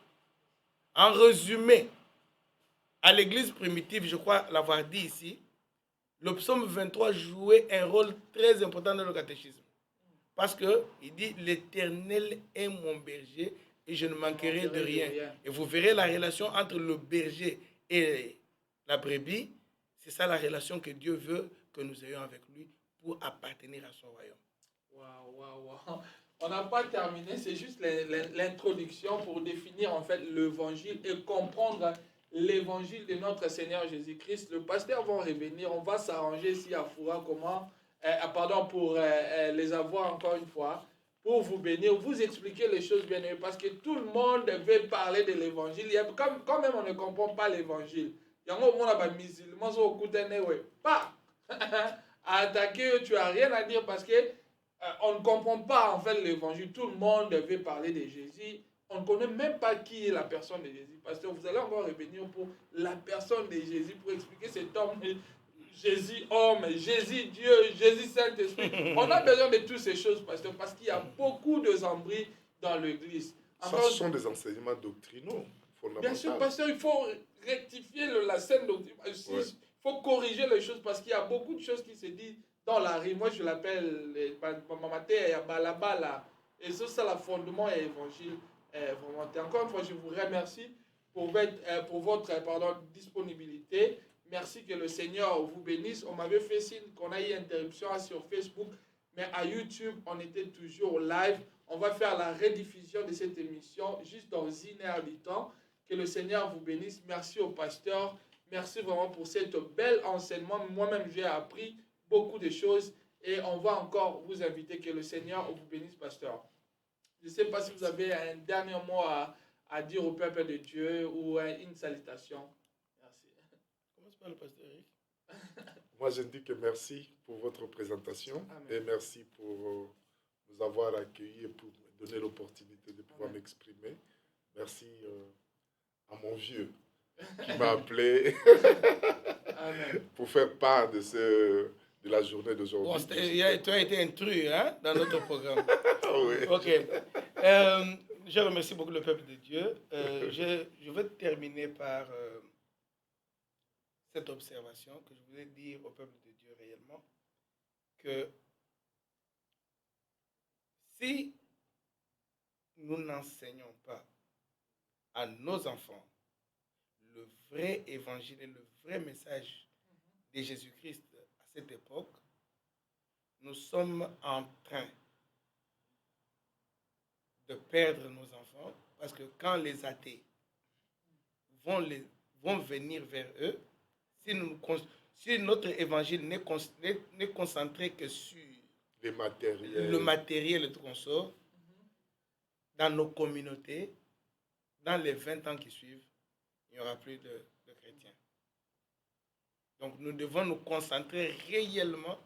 En résumé, à l'église primitive, je crois l'avoir dit ici, le psaume 23 jouait un rôle très important dans le catéchisme. Parce qu'il dit, l'Éternel est mon berger et je ne manquerai de rien. Et vous verrez la relation entre le berger et la brebis. C'est ça la relation que Dieu veut que nous ayons avec lui pour appartenir à son royaume. Waouh. On n'a pas terminé, c'est juste l'introduction pour définir en fait l'évangile et comprendre l'évangile de notre Seigneur Jésus-Christ. Le pasteur va revenir, on va s'arranger ici à Foura comment, pour les avoir encore une fois, pour vous bénir, vous expliquer les choses bien aimées, parce que tout le monde veut parler de l'évangile. Quand même on ne comprend pas l'évangile. Il y a un moment là, musulman, pas à attaquer, tu n'as rien à dire parce que on ne comprend pas en fait l'évangile. Tout le monde veut parler de Jésus. On ne connaît même pas qui est la personne de Jésus. Parce que vous allez encore revenir pour la personne de Jésus, pour expliquer cet homme, Jésus homme, Jésus Dieu, Jésus Saint-Esprit. On a besoin de toutes ces choses, pasteur, parce qu'il y a beaucoup de zambris dans l'église. Ce sont des enseignements doctrinaux fondamentaux. Bien sûr, pasteur, il faut rectifier la scène doctrinale. Il faut corriger les choses parce qu'il y a beaucoup de choses qui se disent dans la rue. Moi, je l'appelle balabala. Et ça, c'est le fondement et l'évangile. Encore une fois, je vous remercie pour votre disponibilité. Merci, que le Seigneur vous bénisse. On m'avait fait signe qu'on a eu interruption sur Facebook, mais à YouTube, on était toujours live. On va faire la rediffusion de cette émission juste dans 1 heure du temps. Que le Seigneur vous bénisse. Merci au pasteur. Merci vraiment pour cette belle enseignement. Moi-même, j'ai appris beaucoup de choses et on va encore vous inviter. Que le Seigneur vous bénisse, pasteur. Je ne sais pas si vous avez un dernier mot à dire au peuple de Dieu ou une salutation. Merci. Commence par le pasteur Eric. Moi, je dis que merci pour votre présentation. Amen. Et merci pour nous avoir accueillis et pour me donner l'opportunité de pouvoir m'exprimer. Merci à mon vieux qui m'a appelé pour faire part de la journée d'aujourd'hui. Bon, tu as été intrus dans notre programme. Oui. Ok. Je remercie beaucoup le peuple de Dieu. Je vais terminer par cette observation que je voulais dire au peuple de Dieu réellement, que si nous n'enseignons pas à nos enfants le vrai évangile et le vrai message de Jésus-Christ à cette époque, nous sommes en train de perdre nos enfants, parce que quand les athées vont venir vers eux, si notre évangile n'est concentré que sur le matériel et tout qu'on sort, dans nos communautés, dans les 20 ans qui suivent, il n'y aura plus de chrétiens. Donc nous devons nous concentrer réellement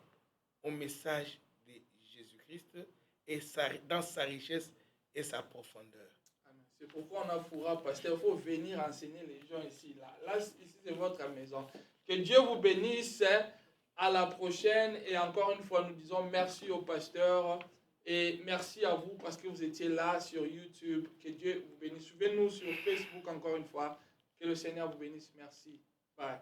au message de Jésus-Christ et dans sa richesse et sa profondeur. Amen. C'est pourquoi on a Foura, pasteur. Il faut venir enseigner les gens ici. Là ici, c'est votre maison. Que Dieu vous bénisse. À la prochaine. Et encore une fois, nous disons merci au pasteur. Et merci à vous parce que vous étiez là sur YouTube. Que Dieu vous bénisse. Suivez-nous sur Facebook encore une fois. Que le Seigneur vous bénisse. Merci. Bye.